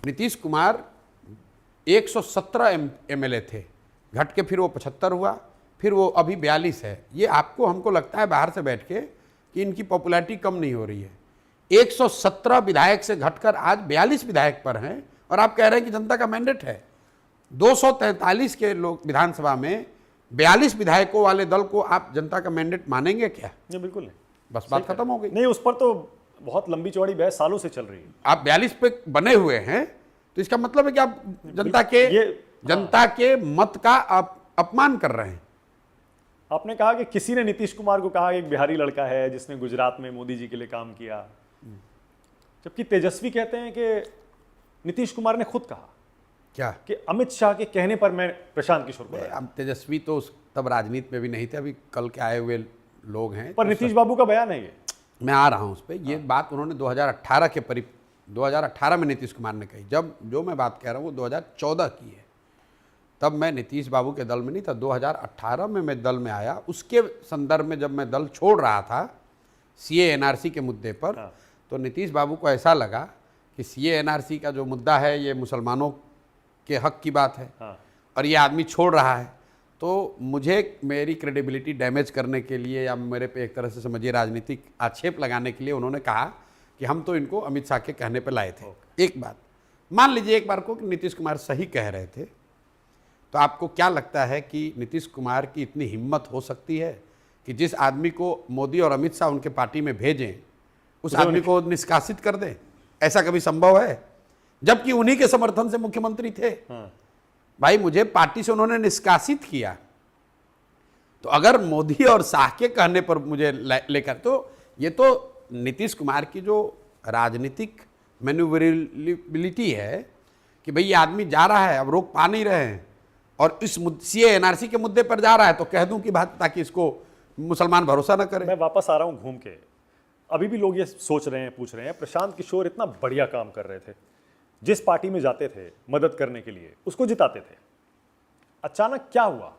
नीतीश कुमार 117 MLA थे, घट के फिर वो 75 हुआ, फिर वो अभी 42 है। ये आपको, हमको लगता है बाहर से बैठ के कि इनकी पॉपुलैरिटी कम नहीं हो रही है। 117 विधायक से घटकर आज 42 विधायक पर हैं, और आप कह रहे हैं कि जनता का मैंडेट है। 243 के लोग विधानसभा में 42 विधायकों वाले दल को आप जनता का मैंडेट मानेंगे क्या? नहीं, बिल्कुल नहीं। बस बात खत्म हो गई। नहीं, उस पर तो बहुत लंबी चौड़ी बहस सालों से चल रही है। आप 42 पे बने हुए हैं, तो इसका मतलब है कि आप जनता के मत का आप अपमान कर रहे हैं। आपने कहा कि किसी ने नीतीश कुमार को कहा एक बिहारी लड़का है जिसने गुजरात में मोदी जी के लिए काम किया, जबकि तेजस्वी कहते हैं कि नीतीश कुमार ने खुद कहा क्या कि अमित शाह के कहने पर मैं प्रशांत किशोर को लाया। अब तेजस्वी तो तब राजनीति में भी नहीं थे, अभी कल के आए हुए लोग हैं। पर नीतीश बाबू का बयान है ये। मैं आ रहा हूं उस पर। ये बात उन्होंने 2018 में नीतीश कुमार ने कही। जब जो मैं बात कह रहा हूँ वो 2014 की है। तब मैं नीतीश बाबू के दल में नहीं था, 2018 में मैं दल में आया। उसके संदर्भ में जब मैं दल छोड़ रहा था CA NRC के मुद्दे पर, तो नीतीश बाबू को ऐसा लगा कि CA NRC का जो मुद्दा है ये मुसलमानों के हक की बात है, और ये आदमी छोड़ रहा है। तो मुझे मेरी क्रेडिबिलिटी डैमेज करने के लिए, या मेरे पे एक तरह से समझिए राजनीतिक आक्षेप लगाने के लिए, उन्होंने कहा कि हम तो इनको अमित शाह के कहने पे लाए थे। एक बात मान लीजिए एक बार को कि नीतीश कुमार सही कह रहे थे, तो आपको क्या लगता है कि नीतीश कुमार की इतनी हिम्मत हो सकती है कि जिस आदमी को मोदी और अमित शाह उनके पार्टी में भेजें, उस आदमी को निष्कासित कर दें? ऐसा कभी संभव है? जबकि उन्हीं के समर्थन से मुख्यमंत्री थे। भाई, मुझे पार्टी से उन्होंने निष्कासित किया, तो अगर मोदी और शाह के कहने पर मुझे लेकर, तो ये तो नीतीश कुमार की जो राजनीतिक मैन्यूवरेबिलिटी है कि भाई ये आदमी जा रहा है, अब रोक पा नहीं रहे हैं, और इस CA NRC के मुद्दे पर जा रहा है, तो कह दूं कि बात, ताकि इसको मुसलमान भरोसा न करें। मैं वापस आ रहा हूं घूम के। अभी भी लोग ये सोच रहे हैं, पूछ रहे हैं, प्रशांत किशोर इतना बढ़िया काम कर रहे थे, जिस पार्टी में जाते थे मदद करने के लिए उसको जिताते थे, अचानक क्या हुआ?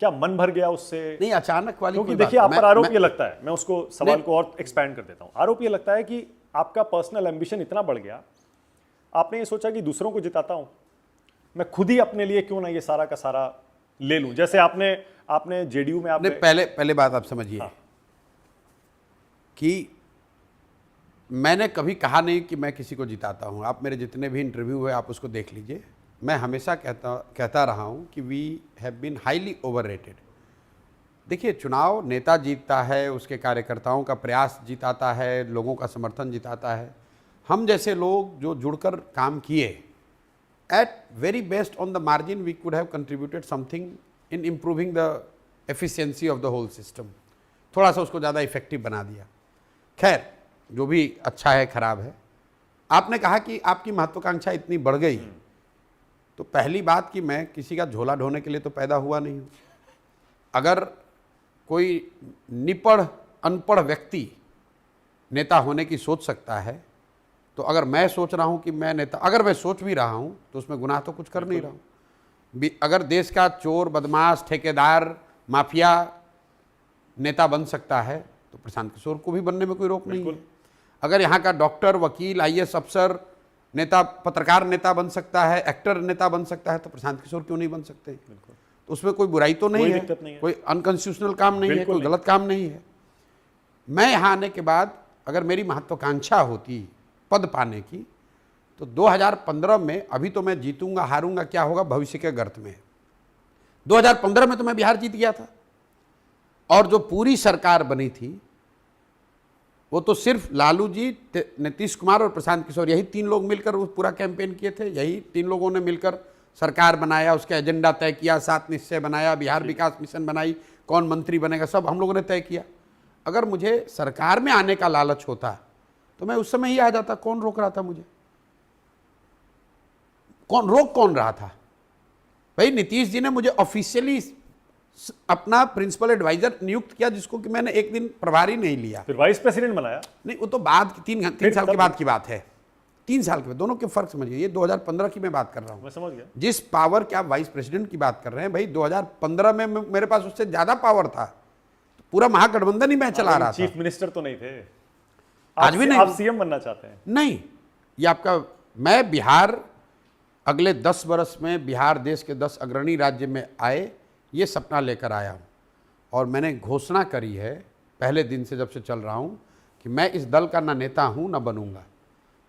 क्या मन भर गया उससे? नहीं, अचानक वाली, क्योंकि देखिए, आप पर आरोप ये लगता है, मैं उसको सवाल को और एक्सपैंड कर देता हूं। आरोप ये लगता है कि आपका पर्सनल एम्बिशन इतना बढ़ गया, आपने ये सोचा कि दूसरों को जिताता हूं, मैं खुद ही अपने लिए क्यों ना ये सारा का सारा ले लूं। जैसे आपने JDU में आपने पहले बात आप समझिए कि मैंने कभी कहा नहीं कि मैं किसी को जिताता हूं। आप मेरे जितने भी इंटरव्यू हुए आप उसको देख लीजिए। मैं हमेशा कहता रहा हूं कि we have been highly overrated. देखिए, चुनाव नेता जीतता है, उसके कार्यकर्ताओं का प्रयास जिताता है, लोगों का समर्थन जिताता है। हम जैसे लोग जो जुड़कर काम किए, at very best on the margin we could have contributed something in improving the efficiency of the whole system. थोड़ा सा उसको ज़्यादा इफेक्टिव बना दिया। खैर, जो भी अच्छा है खराब है। आपने कहा कि आपकी महत्वाकांक्षा इतनी बढ़ गई, तो पहली बात कि मैं किसी का झोला ढोने के लिए तो पैदा हुआ नहीं हूँ। अगर कोई निपढ़ अनपढ़ व्यक्ति नेता होने की सोच सकता है, तो अगर मैं सोच रहा हूं कि मैं नेता, अगर मैं सोच भी रहा हूं तो उसमें गुनाह तो कुछ कर नहीं रहा हूं। अगर देश का चोर, बदमाश, ठेकेदार, माफिया नेता बन सकता है तो प्रशांत किशोर को भी बनने में कोई रोक नहीं है। अगर यहाँ का डॉक्टर, वकील, आईएएस अफसर नेता, पत्रकार नेता बन सकता है, एक्टर नेता बन सकता है, तो प्रशांत किशोर क्यों नहीं बन सकते? तो उसमें कोई बुराई तो नहीं है, कोई अनकॉन्स्टिट्यूशनल काम नहीं है, कोई गलत काम नहीं है। मैं यहाँ आने के बाद अगर मेरी महत्वाकांक्षा होती पद पाने की, तो 2015 में, अभी तो मैं जीतूंगा हारूंगा क्या होगा भविष्य के गर्त में, 2015 में तो मैं बिहार जीत गया था, और जो पूरी सरकार बनी थी वो तो सिर्फ लालू जी, नीतीश कुमार और प्रशांत किशोर, यही तीन लोग मिलकर वो पूरा कैंपेन किए थे। यही तीन लोगों ने मिलकर सरकार बनाया, उसका एजेंडा तय किया, 7 निश्चय बनाया, बिहार विकास मिशन बनाई, कौन मंत्री बनेगा सब हम लोगों ने तय किया। अगर मुझे सरकार में आने का लालच होता तो मैं उस समय ही आ जाता। कौन रोक रहा था मुझे? कौन रहा था? भाई नीतीश जी ने मुझे ऑफिशियली अपना प्रिंसिपल एडवाइजर नियुक्त किया, जिसको कि मैंने एक दिन प्रभारी नहीं लिया, फिर वाइस प्रेसिडेंट बनाया। नहीं, वो तो बाद 3 साल के बाद की बात है। 3 साल के बाद, दोनों के फर्क समझिए। ये 2015 की मैं बात कर रहा हूं। मैं समझ गया। जिस पावर के आप वाइस प्रेसिडेंट की बात कर रहे हैं, भाई 2015 में मेरे पास उससे ज्यादा पावर था। पूरा महागठबंधन ही मैं चला रहा था। चीफ मिनिस्टर तो नहीं थे, आज भी नहीं। आप सीएम बनना चाहते हैं? नहीं, ये आपका, मैं बिहार अगले 10 वर्ष में बिहार देश के 10 अग्रणी राज्य में आए, ये सपना लेकर आया हूँ। और मैंने घोषणा करी है पहले दिन से, जब से चल रहा हूँ, कि मैं इस दल का ना नेता हूँ ना बनूंगा।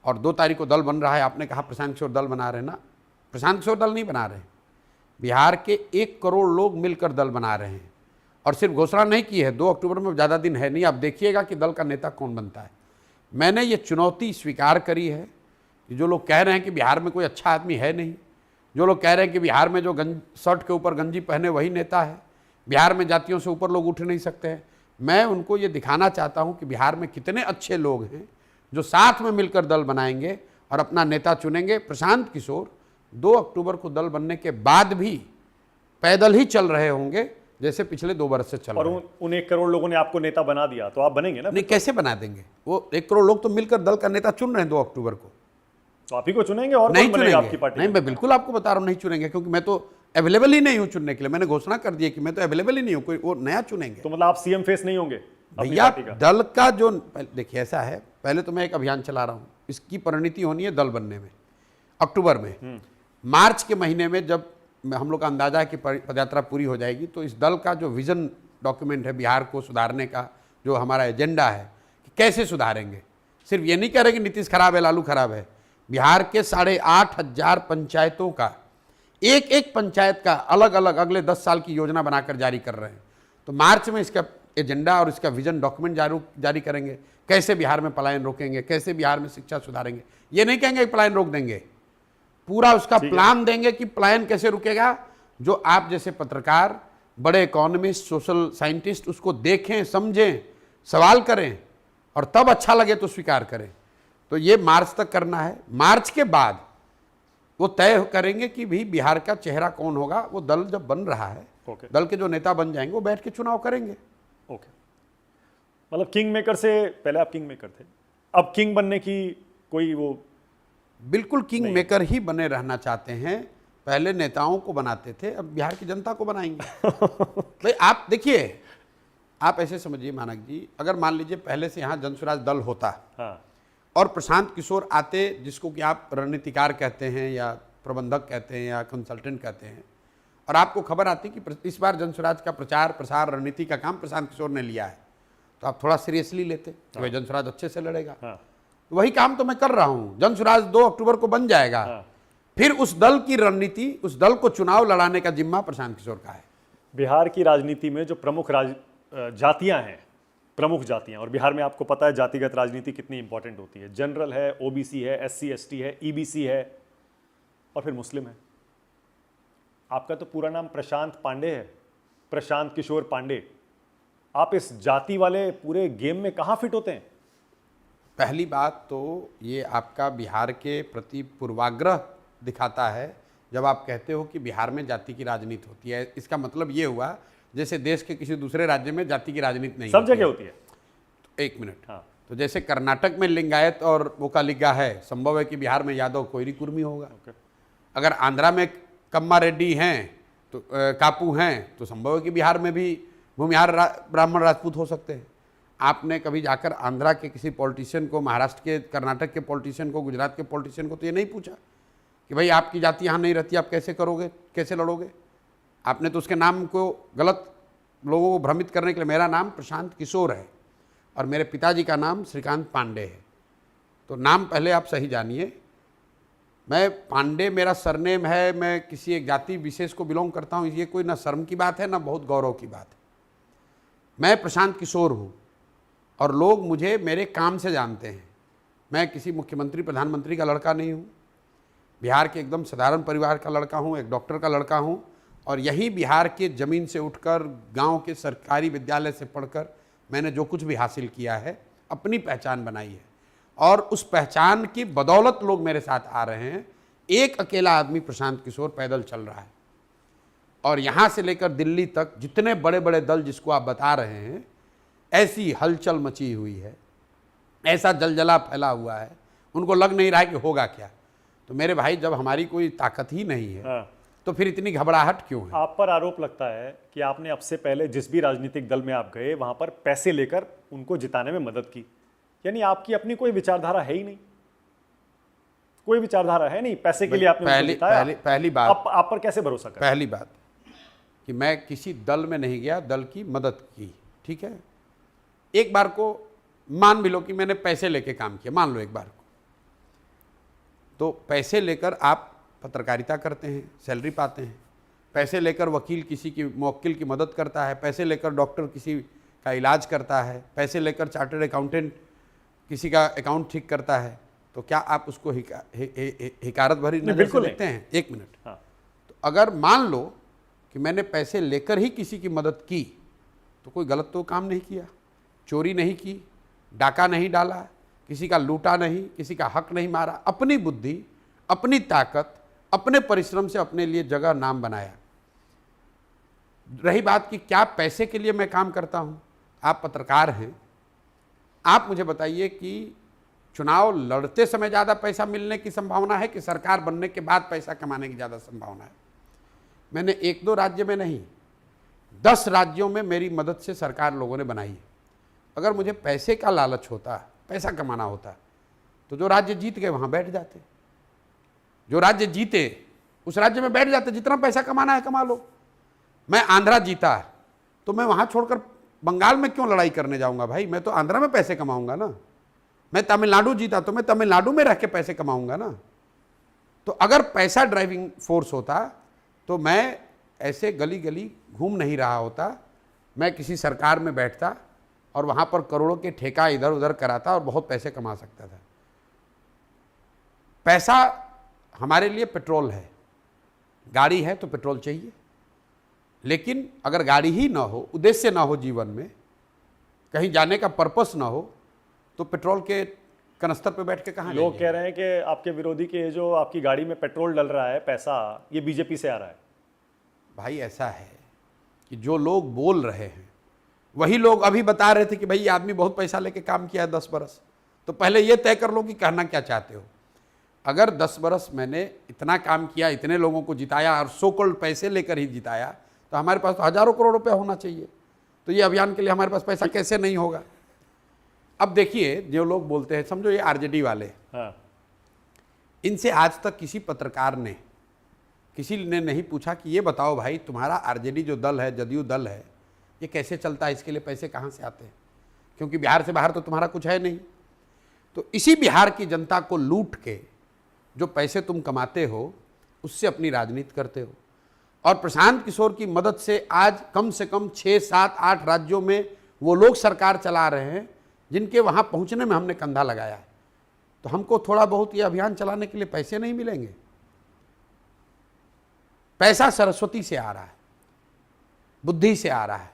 और 2 तारीख को दल बन रहा है। आपने कहा प्रशांत किशोर दल बना रहे हैं ना, प्रशांत किशोर दल नहीं बना रहे हैं, बिहार के 1 करोड़ लोग मिलकर दल बना रहे हैं। और सिर्फ घोषणा नहीं की है, 2 अक्टूबर में ज़्यादा दिन है नहीं, आप देखिएगा कि दल का नेता कौन बनता है। मैंने ये चुनौती स्वीकार करी है कि जो लोग कह रहे हैं कि बिहार में कोई अच्छा आदमी है नहीं, जो लोग कह रहे हैं कि बिहार में जो शर्ट के ऊपर गंजी पहने वही नेता है, बिहार में जातियों से ऊपर लोग उठ नहीं सकते हैं, मैं उनको ये दिखाना चाहता हूँ कि बिहार में कितने अच्छे लोग हैं जो साथ में मिलकर दल बनाएंगे और अपना नेता चुनेंगे। प्रशांत किशोर 2 अक्टूबर को दल बनने के बाद भी पैदल ही चल रहे होंगे जैसे पिछले 2 वर्ष से चल रहे हैं। और उन 1 करोड़ लोगों ने आपको नेता बना दिया तो आप बनेंगे ना? नहीं, कैसे बना देंगे? वो 1 करोड़ लोग तो मिलकर दल का नेता चुन रहे हैं 2 अक्टूबर को। तो आप ही को चुनेंगे और नहीं कौन बनेगा आपकी पार्टी? नहीं, मैं बिल्कुल आपको बता रहा हूँ नहीं चुनेंगे, क्योंकि मैं तो अवेलेबल ही नहीं हूँ चुनने के लिए। मैंने घोषणा कर दी है कि मैं तो अवेलेबल ही नहीं हूँ, कोई वो नया चुनेंगे। तो मतलब आप सीएम फेस नहीं होंगे अपनी भैया? पार्टी का? दल का जो, देखिए ऐसा है, पहले तो मैं एक अभियान चला रहा हूँ, इसकी परिणति होनी है दल बनने में अक्टूबर में। मार्च के महीने में जब हम लोग का अंदाजा है कि पदयात्रा पूरी हो जाएगी, तो इस दल का जो विजन डॉक्यूमेंट है बिहार को सुधारने का, जो हमारा एजेंडा है कि कैसे सुधारेंगे, सिर्फ ये नहीं कह रहे कि नीतीश खराब है, लालू खराब है। बिहार के 8,500 पंचायतों का एक पंचायत का अलग अलग अगले 10 साल की योजना बनाकर जारी कर रहे हैं। तो मार्च में इसका एजेंडा और इसका विजन डॉक्यूमेंट जारी करेंगे। कैसे बिहार में पलायन रोकेंगे, कैसे बिहार में शिक्षा सुधारेंगे। ये नहीं कहेंगे कि पलायन रोक देंगे, पूरा उसका प्लान देंगे कि पलायन कैसे रुकेगा। जो आप जैसे पत्रकार, बड़े इकोनॉमिस्ट, सोशल साइंटिस्ट उसको देखें, समझें, सवाल करें और तब अच्छा लगे तो स्वीकार करें। तो ये मार्च तक करना है। मार्च के बाद वो तय करेंगे कि भी बिहार का चेहरा कौन होगा। वो दल जब बन रहा है, दल के जो नेता बन जाएंगे वो बैठ के चुनाव करेंगे। ओके, मतलब किंग मेकर से पहले आप किंग मेकर थे, अब किंग बनने की कोई वो? बिल्कुल किंग मेकर ही बने रहना चाहते हैं। पहले नेताओं को बनाते थे, अब बिहार की जनता को बनाएंगे। भाई आप देखिए, आप ऐसे समझिए मानक जी, अगर मान लीजिए पहले से यहाँ जनसुराज दल होता, हाँ, और प्रशांत किशोर आते, जिसको कि आप रणनीतिकार कहते हैं या प्रबंधक कहते हैं या कंसल्टेंट कहते हैं, और आपको खबर आती कि इस बार जनसुराज का प्रचार प्रसार रणनीति का काम प्रशांत किशोर ने लिया है, तो आप थोड़ा सीरियसली लेते कि भाई जनसुराज अच्छे से लड़ेगा। हाँ, तो वही काम तो मैं कर रहा हूँ। जनसुराज 2 अक्टूबर को बन जाएगा। हाँ। फिर उस दल की रणनीति, उस दल को चुनाव लड़ाने का जिम्मा प्रशांत किशोर का है। बिहार की राजनीति में जो प्रमुख जातियां हैं, प्रमुख जातियां, और बिहार में आपको पता है जातिगत राजनीति कितनी इंपॉर्टेंट होती है। जनरल है, ओबीसी है, एससी एसटी है, ईबीसी है और फिर मुस्लिम है। आपका तो पूरा नाम प्रशांत पांडे है, प्रशांत किशोर पांडे। आप इस जाति वाले पूरे गेम में कहाँ फिट होते हैं? पहली बात तो ये आपका बिहार के प्रति पूर्वाग्रह दिखाता है जब आप कहते हो कि बिहार में जाति की राजनीति होती है। इसका मतलब ये हुआ जैसे देश के किसी दूसरे राज्य में जाति की राजनीति नहीं सब जगह होती है। एक मिनट। हाँ। तो जैसे कर्नाटक में लिंगायत और वोकालिगा है, संभव है कि बिहार में यादव कोयरी कुर्मी होगा। अगर आंध्रा में कम्मा रेड्डी हैं तो कापू हैं, तो संभव है कि बिहार में भी भूमिहार ब्राह्मण राजपूत हो सकते हैं। आपने कभी जाकर आंध्रा के किसी पॉलिटिशियन को, महाराष्ट्र के, कर्नाटक के पॉलिटिशियन को, गुजरात के पॉलिटिशियन को तो ये नहीं पूछा कि भाई आपकी जाति यहाँ नहीं रहती, आप कैसे करोगे, कैसे लड़ोगे? आपने तो उसके नाम को गलत लोगों को भ्रमित करने के लिए, मेरा नाम प्रशांत किशोर है और मेरे पिताजी का नाम श्रीकांत पांडे है। तो नाम पहले आप सही जानिए। मैं पांडे मेरा सरनेम है, मैं किसी एक जाति विशेष को बिलोंग करता हूँ, ये कोई ना शर्म की बात है ना बहुत गौरव की बात है। मैं प्रशांत किशोर हूँ और लोग मुझे मेरे काम से जानते हैं। मैं किसी मुख्यमंत्री प्रधानमंत्री का लड़का नहीं हूँ, बिहार के एकदम साधारण परिवार का लड़का हूँ, एक डॉक्टर का लड़का हूँ और यही बिहार के ज़मीन से उठकर, गांव के सरकारी विद्यालय से पढ़कर मैंने जो कुछ भी हासिल किया है, अपनी पहचान बनाई है और उस पहचान की बदौलत लोग मेरे साथ आ रहे हैं। एक अकेला आदमी प्रशांत किशोर पैदल चल रहा है और यहाँ से लेकर दिल्ली तक जितने बड़े बड़े दल जिसको आप बता रहे हैं, ऐसी हलचल मची हुई है, ऐसा जलजला फैला हुआ है, उनको लग नहीं रहा है कि होगा क्या। तो मेरे भाई, जब हमारी कोई ताकत ही नहीं है तो फिर इतनी घबराहट क्यों है? आप पर आरोप लगता है कि आपने अब से पहले जिस भी राजनीतिक दल में आप गए वहां पर पैसे लेकर उनको जिताने में मदद की, यानी आपकी अपनी कोई विचारधारा है ही नहीं, कोई विचारधारा है नहीं, पैसे के लिए आपने उनको जिताया। पहली बात, आप पर कैसे भरोसा करें? पहली बात कि मैं किसी दल में नहीं गया, दल की मदद की, ठीक है। एक बार को मान भी लो कि मैंने पैसे लेके काम किया, मान लो एक बार को, तो पैसे लेकर आप पत्रकारिता करते हैं, सैलरी पाते हैं, पैसे लेकर वकील किसी की, मुवक्किल की मदद करता है, पैसे लेकर डॉक्टर किसी का इलाज करता है, पैसे लेकर चार्टर्ड अकाउंटेंट किसी का अकाउंट ठीक करता है, तो क्या आप उसको हिकारत भरी नजर से देखते हैं? एक मिनट। हाँ। तो अगर मान लो कि मैंने पैसे लेकर ही किसी की मदद की तो कोई गलत तो काम नहीं किया, चोरी नहीं की, डाका नहीं डाला, किसी का लूटा नहीं, किसी का हक नहीं मारा, अपनी बुद्धि, अपनी ताकत, अपने परिश्रम से अपने लिए जगह, नाम बनाया। रही बात कि क्या पैसे के लिए मैं काम करता हूं, आप पत्रकार हैं, आप मुझे बताइए कि चुनाव लड़ते समय ज़्यादा पैसा मिलने की संभावना है कि सरकार बनने के बाद पैसा कमाने की ज़्यादा संभावना है? मैंने 1-2 राज्य में नहीं, 10 राज्यों में मेरी मदद से सरकार लोगों ने बनाई है। अगर मुझे पैसे का लालच होता, पैसा कमाना होता, तो जो राज्य जीत गए वहाँ बैठ जाते, जो राज्य जीते उस राज्य में बैठ जाते, जितना पैसा कमाना है कमा लो। मैं आंध्रा जीता तो मैं वहाँ छोड़कर बंगाल में क्यों लड़ाई करने जाऊँगा भाई? मैं तो आंध्रा में पैसे कमाऊँगा ना। मैं तमिलनाडु जीता तो मैं तमिलनाडु में रह के पैसे कमाऊँगा ना। तो अगर पैसा ड्राइविंग फोर्स होता तो मैं ऐसे गली गली घूम नहीं रहा होता, मैं किसी सरकार में बैठता और वहाँ पर करोड़ों के ठेका इधर उधर कराता और बहुत पैसे कमा सकता था। पैसा हमारे लिए पेट्रोल है, गाड़ी है तो पेट्रोल चाहिए, लेकिन अगर गाड़ी ही ना हो, उद्देश्य ना हो, जीवन में कहीं जाने का पर्पस ना हो, तो पेट्रोल के कनस्तर पे बैठ के कहाँ? लोग कह रहे हैं कि आपके विरोधी के जो आपकी गाड़ी में पेट्रोल डल रहा है, पैसा, ये बीजेपी से आ रहा है। भाई ऐसा है कि जो लोग बोल रहे हैं वही लोग अभी बता रहे थे कि भाई ये आदमी बहुत पैसा लेके काम किया है 10 बरस। तो पहले ये तय कर लो कि कहना क्या चाहते हो। अगर 10 बरस मैंने इतना काम किया, इतने लोगों को जिताया और सो कॉल्ड पैसे लेकर ही जिताया, तो हमारे पास तो हजारों करोड़ रुपया होना चाहिए। तो ये अभियान के लिए हमारे पास पैसा कैसे नहीं होगा? अब देखिए, जो लोग बोलते हैं, समझो ये आरजेडी वाले, हाँ। इनसे आज तक किसी पत्रकार ने, किसी ने नहीं पूछा कि ये बताओ भाई, तुम्हारा आरजेडी जो दल है, जदयू दल है, ये कैसे चलता है, इसके लिए पैसे कहाँ से आते हैं? क्योंकि बिहार से बाहर तो तुम्हारा कुछ है नहीं। तो इसी बिहार की जनता को लूट के जो पैसे तुम कमाते हो, उससे अपनी राजनीति करते हो। और प्रशांत किशोर की मदद से आज कम से कम 6, 7, 8 राज्यों में वो लोग सरकार चला रहे हैं जिनके वहाँ पहुँचने में हमने कंधा लगाया है। तो हमको थोड़ा बहुत ये अभियान चलाने के लिए पैसे नहीं मिलेंगे? पैसा सरस्वती से आ रहा है, बुद्धि से आ रहा है,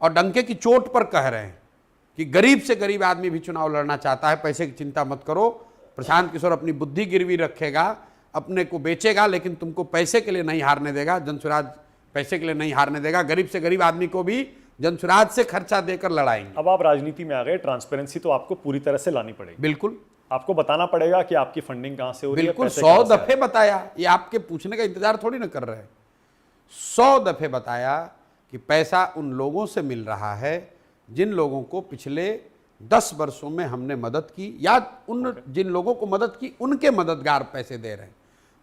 और डंके की चोट पर कह रहे हैं कि गरीब से गरीब आदमी भी चुनाव लड़ना चाहता है, पैसे की चिंता मत करो। प्रशांत किशोर अपनी बुद्धि गिरवी रखेगा, अपने को बेचेगा, लेकिन तुमको पैसे के लिए नहीं हारने देगा। जनसुराज पैसे के लिए नहीं हारने देगा। गरीब से गरीब आदमी को भी जनसुराज से खर्चा देकर लड़ाएंगे। अब आप राजनीति में आ गए, ट्रांसपेरेंसी तो आपको पूरी तरह से लानी पड़ेगी। बिल्कुल, आपको बताना पड़ेगा कि आपकी फंडिंग कहां से हो रही है, बिल्कुल। पैसे 100 कहां से आ दफे बताया, ये आपके पूछने का इंतजार थोड़ी ना कर रहे हैं। 100 दफे बताया कि पैसा उन लोगों से मिल रहा है जिन लोगों को पिछले 10 वर्षों में हमने मदद की, या उन जिन लोगों को मदद की उनके मददगार पैसे दे रहे हैं।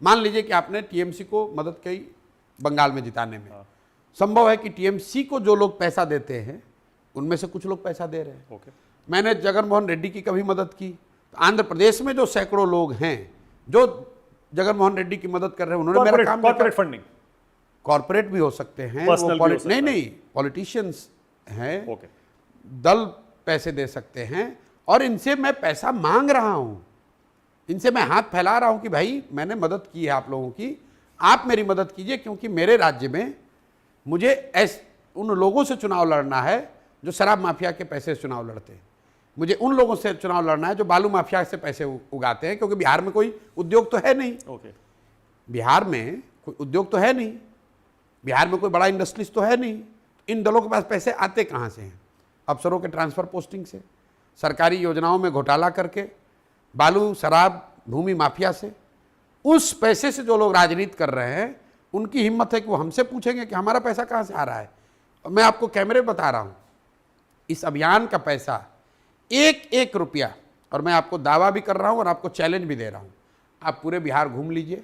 मान लीजिए कि आपने टीएमसी को मदद की बंगाल में जिताने में, संभव है कि टीएमसी को जो लोग पैसा देते हैं उनमें से कुछ लोग पैसा दे रहे हैं। ओके। मैंने जगनमोहन रेड्डी की कभी मदद की, तो आंध्र प्रदेश में जो सैकड़ों लोग हैं जो जगनमोहन रेड्डी की मदद कर रहे हैं, उन्होंने मेरा काम कॉर्पोरेट फंडिंग, कॉर्पोरेट भी हो सकते हैं, Personal भी हो सकता है। नहीं पॉलिटिशियंस हैं, ओके, दल पैसे दे सकते हैं, और इनसे मैं पैसा मांग रहा हूं, इनसे मैं हाथ फैला रहा हूं कि भाई मैंने मदद की है आप लोगों की, आप मेरी मदद कीजिए, क्योंकि मेरे राज्य में मुझे उन लोगों से चुनाव लड़ना है जो शराब माफिया के पैसे से चुनाव लड़ते हैं, मुझे उन लोगों से चुनाव लड़ना है जो बालू माफिया से पैसे उगाते हैं, क्योंकि बिहार में कोई उद्योग तो है नहीं। ओके, बिहार में कोई उद्योग तो है नहीं, बिहार में कोई बड़ा इंडस्ट्रीज तो है नहीं। इन दलों के पास पैसे आते कहाँ से हैं? अफसरों के ट्रांसफर पोस्टिंग से, सरकारी योजनाओं में घोटाला करके, बालू शराब भूमि माफिया से। उस पैसे से जो लोग राजनीति कर रहे हैं उनकी हिम्मत है कि वो हमसे पूछेंगे कि हमारा पैसा कहाँ से आ रहा है। और मैं आपको कैमरे बता रहा हूँ, इस अभियान का पैसा एक एक रुपया, और मैं आपको दावा भी कर रहा हूँ और आपको चैलेंज भी दे रहा हूँ, आप पूरे बिहार घूम लीजिए,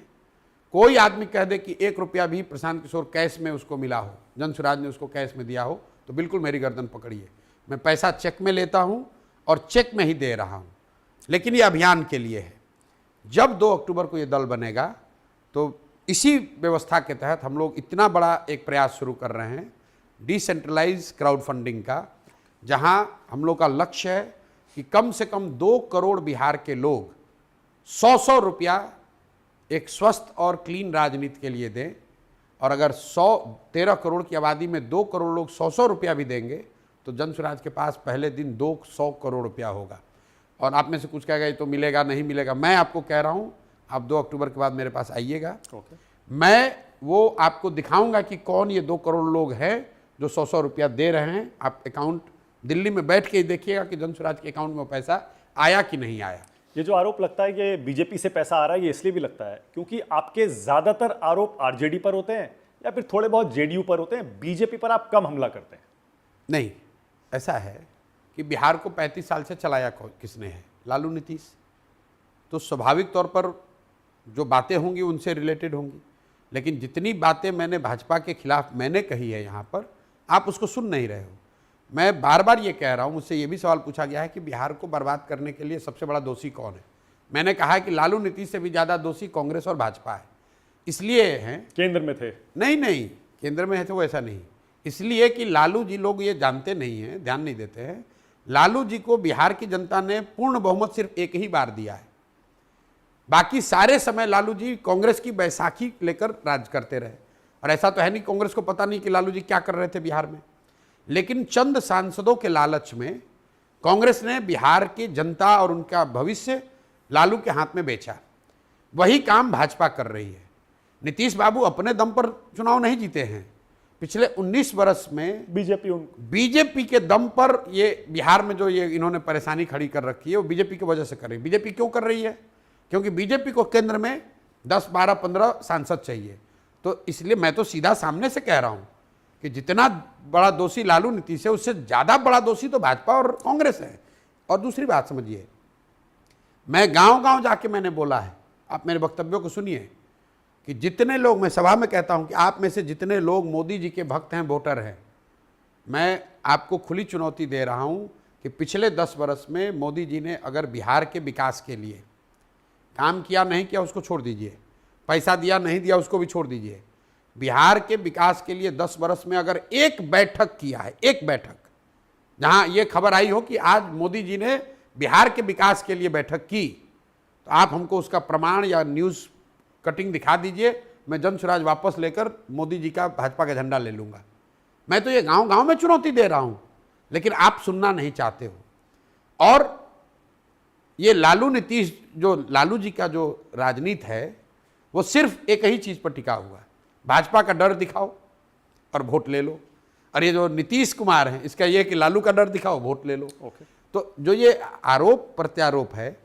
कोई आदमी कह दे कि 1 रुपया भी प्रशांत किशोर कैश में उसको मिला हो, जनसुराज ने उसको कैश में दिया हो, तो बिल्कुल मेरी गर्दन पकड़िए। मैं पैसा चेक में लेता हूँ और चेक में ही दे रहा हूँ, लेकिन ये अभियान के लिए है। जब 2 अक्टूबर को ये दल बनेगा तो इसी व्यवस्था के तहत हम लोग इतना बड़ा एक प्रयास शुरू कर रहे हैं डिसेंट्रलाइज क्राउड फंडिंग का, जहां हम लोग का लक्ष्य है कि कम से कम 2 करोड़ बिहार के लोग 100-100 रुपया एक स्वस्थ और क्लीन राजनीति के लिए दें। और अगर 13 करोड़ की आबादी में 2 करोड़ लोग 100-100 रुपया भी देंगे तो जनसुराज के पास पहले दिन 200 करोड़ रुपया होगा। और आप में से कुछ कहेगा ये तो मिलेगा नहीं मिलेगा, मैं आपको कह रहा हूँ आप 2 अक्टूबर के बाद मेरे पास आइएगा। मैं वो आपको दिखाऊंगा कि कौन ये 2 करोड़ लोग हैं जो 100-100 रुपया दे रहे हैं। आप अकाउंट दिल्ली में बैठ के ही देखिएगा कि जनसुराज के अकाउंट में वो पैसा आया कि नहीं आया। ये जो आरोप लगता है कि बीजेपी से पैसा आ रहा है, ये इसलिए भी लगता है क्योंकि आपके ज्यादातर आरोप आरजेडी पर होते हैं या फिर थोड़े बहुत जेडीयू पर होते हैं, बीजेपी पर आप कम हमला करते हैं। नहीं, ऐसा है कि बिहार को 35 साल से चलाया किसने है? लालू नीतीश। तो स्वाभाविक तौर पर जो बातें होंगी उनसे रिलेटेड होंगी, लेकिन जितनी बातें मैंने भाजपा के खिलाफ मैंने कही है यहाँ पर, आप उसको सुन नहीं रहे हो। मैं बार बार ये कह रहा हूँ, मुझसे ये भी सवाल पूछा गया है कि बिहार को बर्बाद करने के लिए सबसे बड़ा दोषी कौन है। मैंने कहा है कि लालू नीतीश से भी ज़्यादा दोषी कांग्रेस और भाजपा है। इसलिए हैं, केंद्र में थे, नहीं केंद्र में है तो ऐसा नहीं, इसलिए कि लालू जी, लोग ये जानते नहीं हैं, ध्यान नहीं देते हैं, लालू जी को बिहार की जनता ने पूर्ण बहुमत सिर्फ एक ही बार दिया है। बाकी सारे समय लालू जी कांग्रेस की बैसाखी लेकर राज करते रहे। और ऐसा तो है नहीं कांग्रेस को पता नहीं कि लालू जी क्या कर रहे थे बिहार में, लेकिन चंद सांसदों के लालच में कांग्रेस ने बिहार की जनता और उनका भविष्य लालू के हाथ में बेचा। वही काम भाजपा कर रही है। नीतीश बाबू अपने दम पर चुनाव नहीं जीते हैं, पिछले 19 वर्ष में बीजेपी के दम पर ये बिहार में जो ये इन्होंने परेशानी खड़ी कर रखी है वो बीजेपी की वजह से कर रही है। बीजेपी क्यों कर रही है? क्योंकि बीजेपी को केंद्र में 10, 12, 15 सांसद चाहिए। तो इसलिए मैं तो सीधा सामने से कह रहा हूं कि जितना बड़ा दोषी लालू नीतीश है, उससे ज़्यादा बड़ा दोषी तो भाजपा और कांग्रेस है। और दूसरी बात समझिए, मैं गांव-गांव जाके मैंने बोला है, आप मेरे वक्तव्यों को सुनिए, कि जितने लोग, मैं सभा में कहता हूं कि आप में से जितने लोग मोदी जी के भक्त हैं, वोटर हैं, मैं आपको खुली चुनौती दे रहा हूं कि पिछले 10 वर्ष में मोदी जी ने अगर बिहार के विकास के लिए काम किया नहीं किया उसको छोड़ दीजिए, पैसा दिया नहीं दिया उसको भी छोड़ दीजिए, बिहार के विकास के लिए 10 वर्ष में अगर एक बैठक किया है, एक बैठक जहां ये खबर आई हो कि आज मोदी जी ने बिहार के विकास के लिए बैठक की, तो आप हमको उसका प्रमाण या न्यूज़ कटिंग दिखा दीजिए। मैं जनसुराज वापस लेकर मोदी जी का, भाजपा का झंडा ले लूंगा। मैं तो ये गांव-गांव में चुनौती दे रहा हूं, लेकिन आप सुनना नहीं चाहते हो। और ये लालू नीतीश, जो लालू जी का जो राजनीति है, वो सिर्फ एक ही चीज पर टिका हुआ है, भाजपा का डर दिखाओ, और वोट ले लो, और ये जो नीतीश कुमार है इसका ये कि लालू का डर दिखाओ वोट ले लो। तो जो ये आरोप प्रत्यारोप है,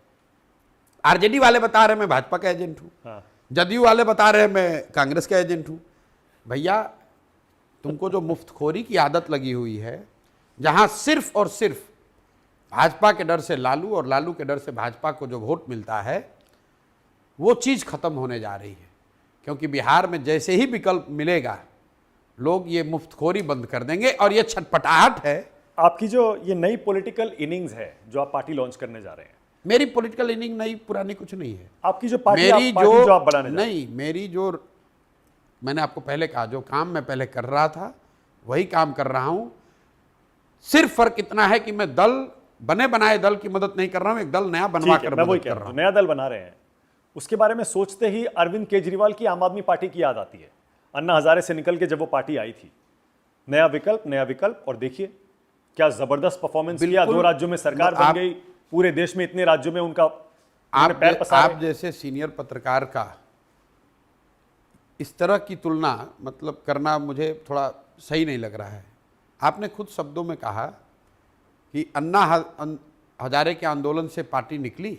आरजेडी वाले बता रहे हैं मैं भाजपा का एजेंट हूं, जदयू वाले बता रहे हैं मैं कांग्रेस का एजेंट हूं। भैया तुमको जो मुफ्तखोरी की आदत लगी हुई है, जहां सिर्फ और सिर्फ भाजपा के डर से लालू और लालू के डर से भाजपा को जो वोट मिलता है, वो चीज़ खत्म होने जा रही है। क्योंकि बिहार में जैसे ही विकल्प मिलेगा लोग ये मुफ्तखोरी बंद कर देंगे। और ये छटपटाहट है आपकी जो ये नई पॉलिटिकल इनिंग्स है जो आप पार्टी लॉन्च करने जा रहे हैं। मेरी पॉलिटिकल इनिंग नई पुरानी कुछ नहीं है। आपकी जो पार्टी जो आप बनाने नहीं, मेरी जो मैंने आपको पहले कहा, जो काम मैं पहले कर रहा था वही काम कर रहा हूं। सिर्फ फर्क इतना है कि मैं दल बने बनाए दल की मदद नहीं कर रहा हूं, एक दल नया बनवा कर मदद कर रहा हूं। नया दल बना रहे हैं, उसके बारे में सोचते ही अरविंद केजरीवाल की आम आदमी पार्टी की याद आती है। अन्ना हजारे से निकल के जब वो पार्टी आई थी, नया विकल्प, और देखिए क्या जबरदस्त परफॉर्मेंस किया। 2 राज्यों में सरकार बन गई, पूरे देश में इतने राज्यों में उनका पैर पसारे। आप जैसे सीनियर पत्रकार का इस तरह की तुलना मतलब करना मुझे थोड़ा सही नहीं लग रहा है। आपने खुद शब्दों में कहा कि अन्ना हजारे के आंदोलन से पार्टी निकली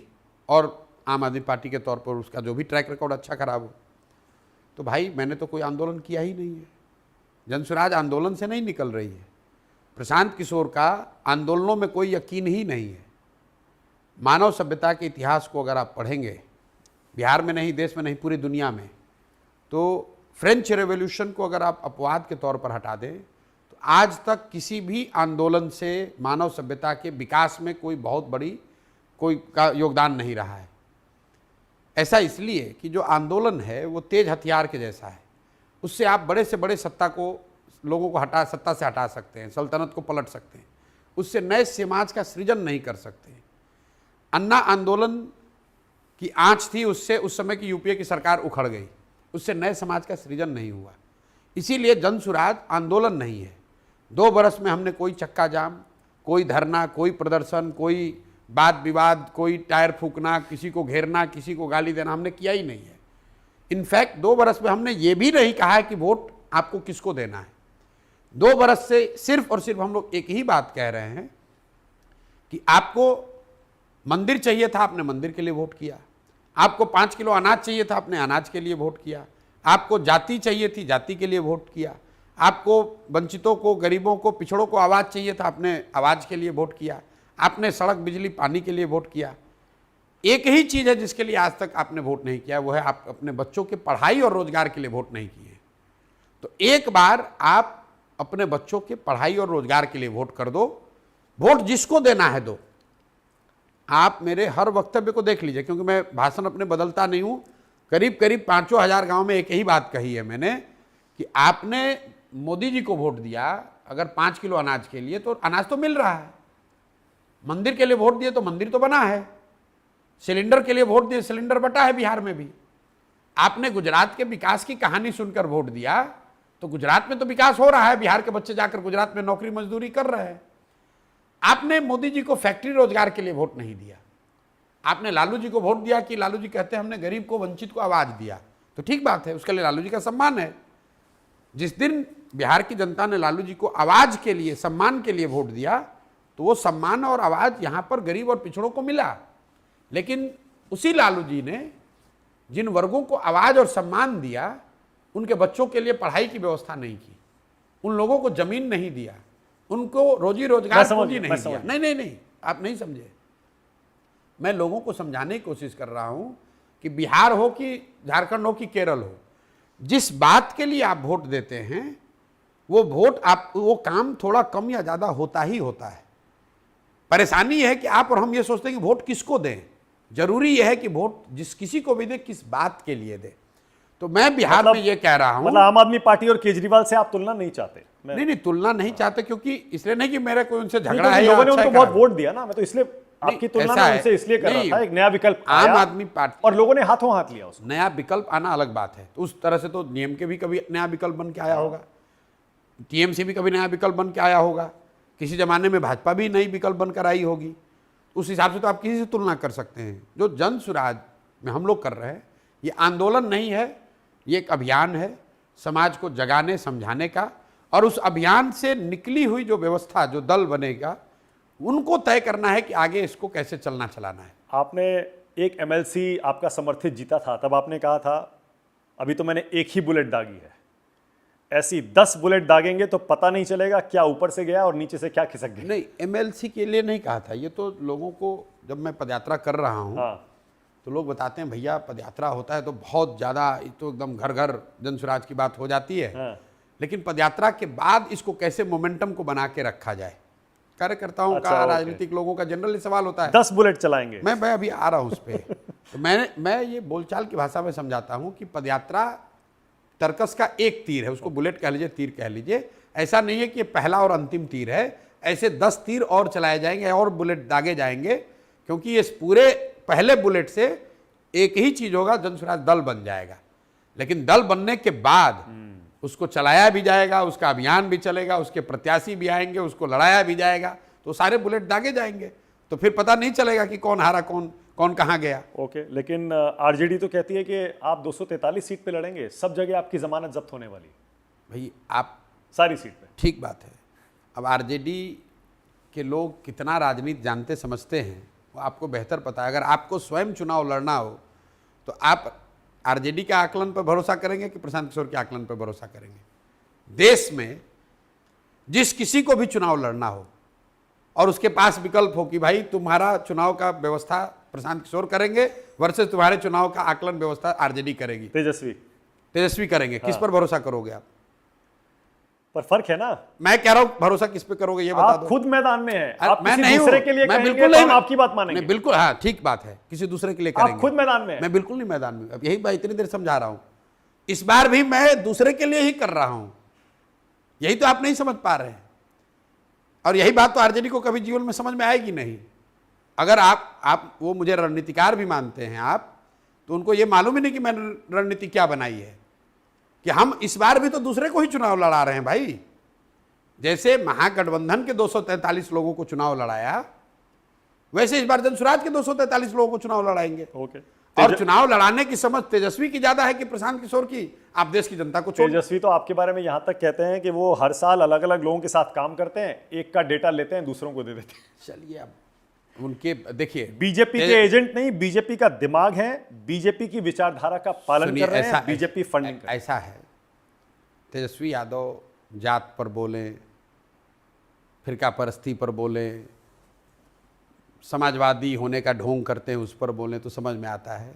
और आम आदमी पार्टी के तौर पर उसका जो भी ट्रैक रिकॉर्ड अच्छा खराब हो। तो भाई मैंने तो कोई आंदोलन किया ही नहीं है। जनसुराज आंदोलन से नहीं निकल रही है। प्रशांत किशोर का आंदोलनों में कोई यकीन ही नहीं है। मानव सभ्यता के इतिहास को अगर आप पढ़ेंगे, बिहार में नहीं, देश में नहीं, पूरी दुनिया में, तो फ्रेंच रेवोल्यूशन को अगर आप अपवाद के तौर पर हटा दें तो आज तक किसी भी आंदोलन से मानव सभ्यता के विकास में कोई बहुत बड़ी कोई का योगदान नहीं रहा है। ऐसा इसलिए कि जो आंदोलन है वो तेज हथियार के जैसा है। उससे आप बड़े से बड़े सत्ता को, लोगों को सत्ता से हटा सकते हैं, सल्तनत को पलट सकते हैं, उससे नए समाज का सृजन नहीं कर सकते। अन्ना आंदोलन की आंच थी, उससे उस समय की यूपीए की सरकार उखड़ गई, उससे नए समाज का सृजन नहीं हुआ। इसीलिए जनसुराज आंदोलन नहीं है। 2 बरस में हमने कोई चक्का जाम, कोई धरना, कोई प्रदर्शन, कोई वाद विवाद, कोई टायर फूकना, किसी को घेरना, किसी को गाली देना हमने किया ही नहीं है। इनफैक्ट 2 बरस में हमने ये भी नहीं कहा है कि वोट आपको किसको देना है। 2 बरस से सिर्फ और सिर्फ हम लोग एक ही बात कह रहे हैं कि आपको मंदिर चाहिए था, आपने मंदिर के लिए वोट किया। आपको 5 किलो अनाज चाहिए था, आपने अनाज के लिए वोट किया। आपको जाति चाहिए थी, जाति के लिए वोट किया। आपको वंचितों को, गरीबों को, पिछड़ों को आवाज़ चाहिए था, आपने आवाज़ के लिए वोट किया। आपने सड़क, बिजली, पानी के लिए वोट किया। एक ही चीज़ है जिसके लिए आज तक आपने वोट नहीं किया, वो है आप अपने बच्चों के पढ़ाई और रोजगार के लिए वोट नहीं किए। तो एक बार आप अपने बच्चों के पढ़ाई और रोजगार के लिए वोट कर दो। वोट जिसको देना है दो। आप मेरे हर वक्तव्य को देख लीजिए, क्योंकि मैं भाषण अपने बदलता नहीं हूँ। करीब करीब 5,000 गाँव में एक ही बात कही है मैंने कि आपने मोदी जी को वोट दिया अगर 5 किलो अनाज के लिए, तो अनाज तो मिल रहा है। मंदिर के लिए वोट दिए तो मंदिर तो बना है। सिलेंडर के लिए वोट दिए, सिलेंडर बटा है बिहार में भी। आपने गुजरात के विकास की कहानी सुनकर वोट दिया तो गुजरात में तो विकास हो रहा है, बिहार के बच्चे जाकर गुजरात में नौकरी मजदूरी कर रहे हैं। आपने मोदी जी को फैक्ट्री रोजगार के लिए वोट नहीं दिया। आपने लालू जी को वोट दिया कि लालू जी कहते हैं हमने गरीब को, वंचित को आवाज दिया, तो ठीक बात है, उसके लिए लालू जी का सम्मान है। जिस दिन बिहार की जनता ने लालू जी को आवाज के लिए, सम्मान के लिए वोट दिया, तो वो सम्मान और आवाज यहां पर गरीब और पिछड़ों को मिला। लेकिन उसी लालू जी ने जिन वर्गों को आवाज और सम्मान दिया, उनके बच्चों के लिए पढ़ाई की व्यवस्था नहीं की, उन लोगों को जमीन नहीं दिया, उनको रोजी रोजगार पूंजी नहीं दिया। नहीं, आप नहीं समझे। मैं लोगों को समझाने की कोशिश कर रहा हूं कि बिहार हो कि झारखंड हो कि केरल हो, जिस बात के लिए आप वोट देते हैं वो वोट, आप वो काम थोड़ा कम या ज्यादा होता ही होता है। परेशानी है कि आप और हम ये सोचते हैं कि वोट किसको दें। जरूरी यह है कि वोट जिस किसी को भी दे, किस बात के लिए दे। तो मैं बिहार में ये कह रहा हूं, मतलब आम आदमी पार्टी और केजरीवाल से आप तुलना नहीं चाहते? नहीं, तुलना नहीं चाहते, क्योंकि इसलिए नहीं कि मेरा कोई उनसे झगड़ा है। लोगों ने उनको बहुत वोट दिया ना, मैं तो इसलिए आपकी तुलना में उनसे इसलिए कर रहा था। एक नया विकल्प आम आदमी पार्टी और लोगों ने हाथों हाथ लिया उसको। नया विकल्प आना अलग बात है। तो उस तरह से तो नियम के भी कभी नया विकल्प बन के आया होगा, टीएमसी भी कभी नया विकल्प बन के आया होगा, किसी जमाने में भाजपा भी नई विकल्प बनकर आई होगी। उस हिसाब से तो आप किसी से तुलना कर सकते हैं। जो जन सुराज में हम लोग कर रहे हैं, ये आंदोलन नहीं है, ये एक अभियान है समाज को जगाने, समझाने का। और उस अभियान से निकली हुई जो व्यवस्था, जो दल बनेगा, उनको तय करना है कि आगे इसको कैसे चलाना है। आपने एक एमएलसी आपका समर्थित जीता था, तब आपने कहा था अभी तो मैंने एक ही बुलेट दागी है, ऐसी 10 बुलेट दागेंगे तो पता नहीं चलेगा क्या ऊपर से गया और नीचे से क्या खिसक गया। नहीं, एमएलसी के लिए नहीं कहा था, ये तो लोगों को, जब मैं पदयात्रा कर रहा हूँ हाँ, तो लोग बताते हैं भैया पदयात्रा होता है तो बहुत ज़्यादा, तो एकदम घर घर जन स्वराज की बात हो जाती है। हाँ। लेकिन पदयात्रा के बाद इसको कैसे मोमेंटम को बना के रखा जाए, कार्यकर्ताओं अच्छा, का, ओके। राजनीतिक लोगों का जनरली सवाल होता है। 10 बुलेट चलाएंगे। मैं अभी आ रहा हूँ उस पर। तो मैं ये बोलचाल की भाषा में समझाता हूँ कि पदयात्रा तर्कस का एक तीर है, उसको बुलेट कह लीजिए, तीर कह लीजिए। ऐसा नहीं है कि ये पहला और अंतिम तीर है, ऐसे 10 तीर और चलाए जाएंगे और बुलेट दागे जाएंगे, क्योंकि इस पूरे पहले बुलेट से एक ही चीज होगा, जन स्वराज दल बन जाएगा। लेकिन दल बनने के बाद उसको चलाया भी जाएगा, उसका अभियान भी चलेगा, उसके प्रत्याशी भी आएंगे, उसको लड़ाया भी जाएगा, तो सारे बुलेट दागे जाएंगे, तो फिर पता नहीं चलेगा कि कौन हारा, कौन कहाँ गया। ओके, लेकिन आरजेडी तो कहती है कि आप 243 सीट पे लड़ेंगे, सब जगह आपकी जमानत जब्त होने वाली। भाई आप, सारी सीट पे। ठीक बात है। अब आरजेडी के लोग कितना राजनीति जानते समझते हैं वो आपको बेहतर पता है। अगर आपको स्वयं चुनाव लड़ना हो तो आप आरजेडी के आकलन पर भरोसा करेंगे कि प्रशांत किशोर के आकलन पर भरोसा करेंगे? देश में जिस किसी को भी चुनाव लड़ना हो और उसके पास विकल्प हो कि भाई तुम्हारा चुनाव का व्यवस्था प्रशांत किशोर करेंगे वर्सेस तुम्हारे चुनाव का आकलन व्यवस्था आरजेडी करेगी, तेजस्वी करेंगे, किस पर भरोसा करोगे आप? पर फर्क है ना। मैं कह रहा हूं भरोसा किस पे करोगे ये बता आप दो। खुद मैदान में हैं, आप मैं किसी नहीं दूसरे हूं, के लिए मैं कहेंगे बिल्कुल तो नहीं, हम आपकी बात मानेंगे। मैं बिल्कुल, हाँ ठीक बात है, किसी दूसरे के लिए आप करेंगे। खुद मैदान में हैं। मैं बिल्कुल नहीं मैदान में, अब यही बात इतनी देर समझा रहा हूं। इस बार भी मैं दूसरे के लिए ही कर रहा हूं, यही तो आप नहीं समझ पा रहे हैं। और यही बात तो आरजेडी को कभी जीवन में समझ में आएगी नहीं। अगर आप वो मुझे रणनीतिकार भी मानते हैं आप, तो उनको ये मालूम ही नहीं कि मैंने रणनीति क्या बनाई है, कि हम इस बार भी तो दूसरे को ही चुनाव लड़ा रहे हैं भाई। जैसे महागठबंधन के 243 लोगों को चुनाव लड़ाया, वैसे इस बार जन स्वराज के 243 लोगों को चुनाव लड़ाएंगे। ओके। और चुनाव लड़ाने की समझ तेजस्वी की ज्यादा है कि प्रशांत किशोर की? आप देश की जनता को छोड़। तेजस्वी तो आपके बारे में यहां तक कहते हैं कि वो हर साल अलग अलग लोगों के साथ काम करते हैं, एक का डेटा लेते हैं दूसरों को दे देते हैं। चलिए, अब उनके देखिए, बीजेपी के एजेंट नहीं, बीजेपी का दिमाग है, बीजेपी की विचारधारा का पालन कर रहे हैं, बीजेपी फंडिंग कर। ऐसा है, तेजस्वी यादव जात पर बोले, फिरका परस्ती पर बोले, समाजवादी होने का ढोंग करते हैं उस पर बोलें तो समझ में आता है।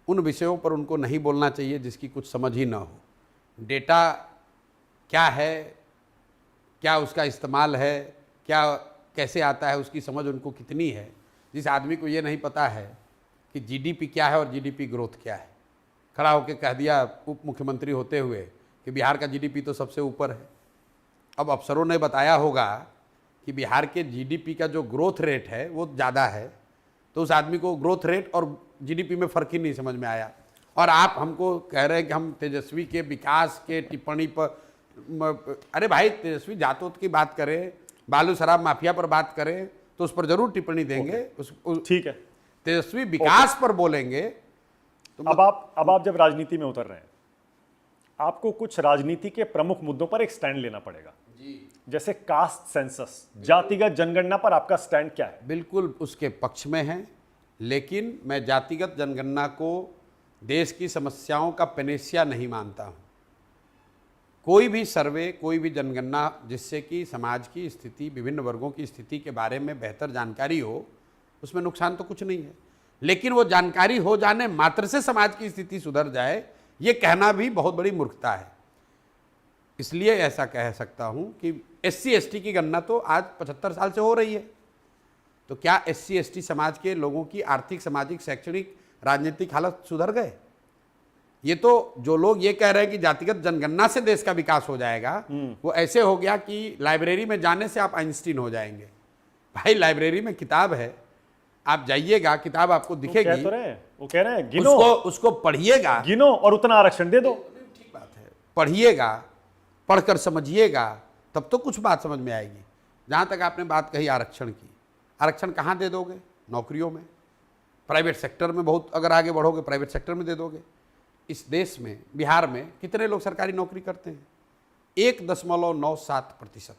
उन विषयों पर उनको नहीं बोलना चाहिए जिसकी कुछ समझ ही ना हो। डेटा क्या है, क्या उसका इस्तेमाल है, क्या कैसे आता है, उसकी समझ उनको कितनी है। जिस आदमी को ये नहीं पता है कि जीडीपी क्या है और जीडीपी ग्रोथ क्या है, खड़ा होकर कह दिया उप मुख्यमंत्री होते हुए कि बिहार का जीडीपी तो सबसे ऊपर है। अब अफसरों ने बताया होगा कि बिहार के जीडीपी का जो ग्रोथ रेट है वो ज़्यादा है, तो उस आदमी को ग्रोथ रेट और जीडीपी में फ़र्क ही नहीं समझ में आया। और आप हमको कह रहे हैं कि हम तेजस्वी के विकास के टिप्पणी पर, अरे भाई तेजस्वी जातों की बात करें, बालू शराब माफिया पर बात करें तो उस पर जरूर टिप्पणी देंगे। ठीक है, तेजस्वी विकास पर बोलेंगे तो अब आप जब राजनीति में उतर रहे हैं, आपको कुछ राजनीति के प्रमुख मुद्दों पर एक स्टैंड लेना पड़ेगा जी। जैसे कास्ट सेंसस, जातिगत जनगणना पर आपका स्टैंड क्या है? बिल्कुल उसके पक्ष में है, लेकिन मैं जातिगत जनगणना को देश की समस्याओं का पेनेसिया नहीं मानता हूं। कोई भी सर्वे, कोई भी जनगणना जिससे कि समाज की स्थिति, विभिन्न वर्गों की स्थिति के बारे में बेहतर जानकारी हो, उसमें नुकसान तो कुछ नहीं है। लेकिन वो जानकारी हो जाने मात्र से समाज की स्थिति सुधर जाए, ये कहना भी बहुत बड़ी मूर्खता है। इसलिए ऐसा कह सकता हूं कि SC ST की गणना तो आज 75 साल से हो रही है, तो क्या SC ST समाज के लोगों की आर्थिक, सामाजिक, शैक्षणिक, राजनीतिक हालत सुधर गए? ये तो जो लोग ये कह रहे हैं कि जातिगत जनगणना से देश का विकास हो जाएगा, वो ऐसे हो गया कि लाइब्रेरी में जाने से आप आइंस्टीन हो जाएंगे। भाई लाइब्रेरी में किताब है, आप जाइएगा, किताब आपको दिखेगी। वो कह रहे हैं गिनो, उसको पढ़िएगा, गिनो और उतना आरक्षण दे दो। ठीक बात है, पढ़िएगा, पढ़कर समझिएगा, तब तो कुछ बात समझ में आएगी। जहाँ तक आपने बात कही आरक्षण की, आरक्षण कहाँ दे दोगे? नौकरियों में, प्राइवेट सेक्टर में बहुत अगर आगे बढ़ोगे प्राइवेट सेक्टर में दे दोगे। इस देश में, बिहार में कितने लोग सरकारी नौकरी करते हैं? 1.97%।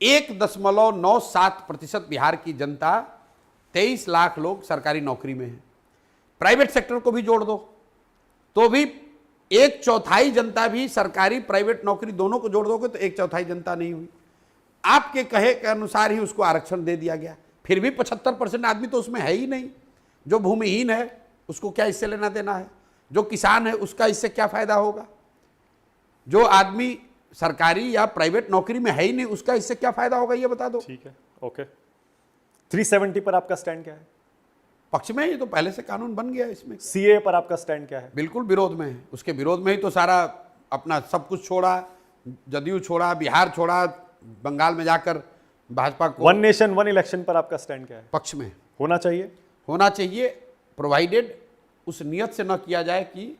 1.97% बिहार की जनता, 23 लाख लोग सरकारी नौकरी में हैं। प्राइवेट सेक्टर को भी जोड़ दो तो भी 1/4 जनता भी सरकारी प्राइवेट नौकरी दोनों को जोड़ दोगे तो 1/4 जनता नहीं हुई। आपके कहे के अनुसार ही उसको आरक्षण दे दिया गया, फिर भी 75% आदमी तो उसमें है ही नहीं। जो भूमिहीन है उसको क्या इससे लेना देना है? जो किसान है उसका इससे क्या फायदा होगा? जो आदमी सरकारी या प्राइवेट नौकरी में है ही नहीं उसका इससे क्या फायदा होगा, ये बता दो। ठीक है, ओके। 370 पर आपका स्टैंड क्या है? पक्ष में, ये तो पहले से कानून बन गया। इसमें सीए पर आपका स्टैंड क्या है? बिल्कुल विरोध में है। उसके विरोध में ही तो सारा अपना सब कुछ छोड़ा, जदयू छोड़ा, बिहार छोड़ा, बंगाल में जाकर भाजपा को। वन नेशन वन इलेक्शन पर आपका स्टैंड क्या है? पक्ष में होना चाहिए। होना चाहिए, प्रोवाइडेड उस नियत से न किया जाए कि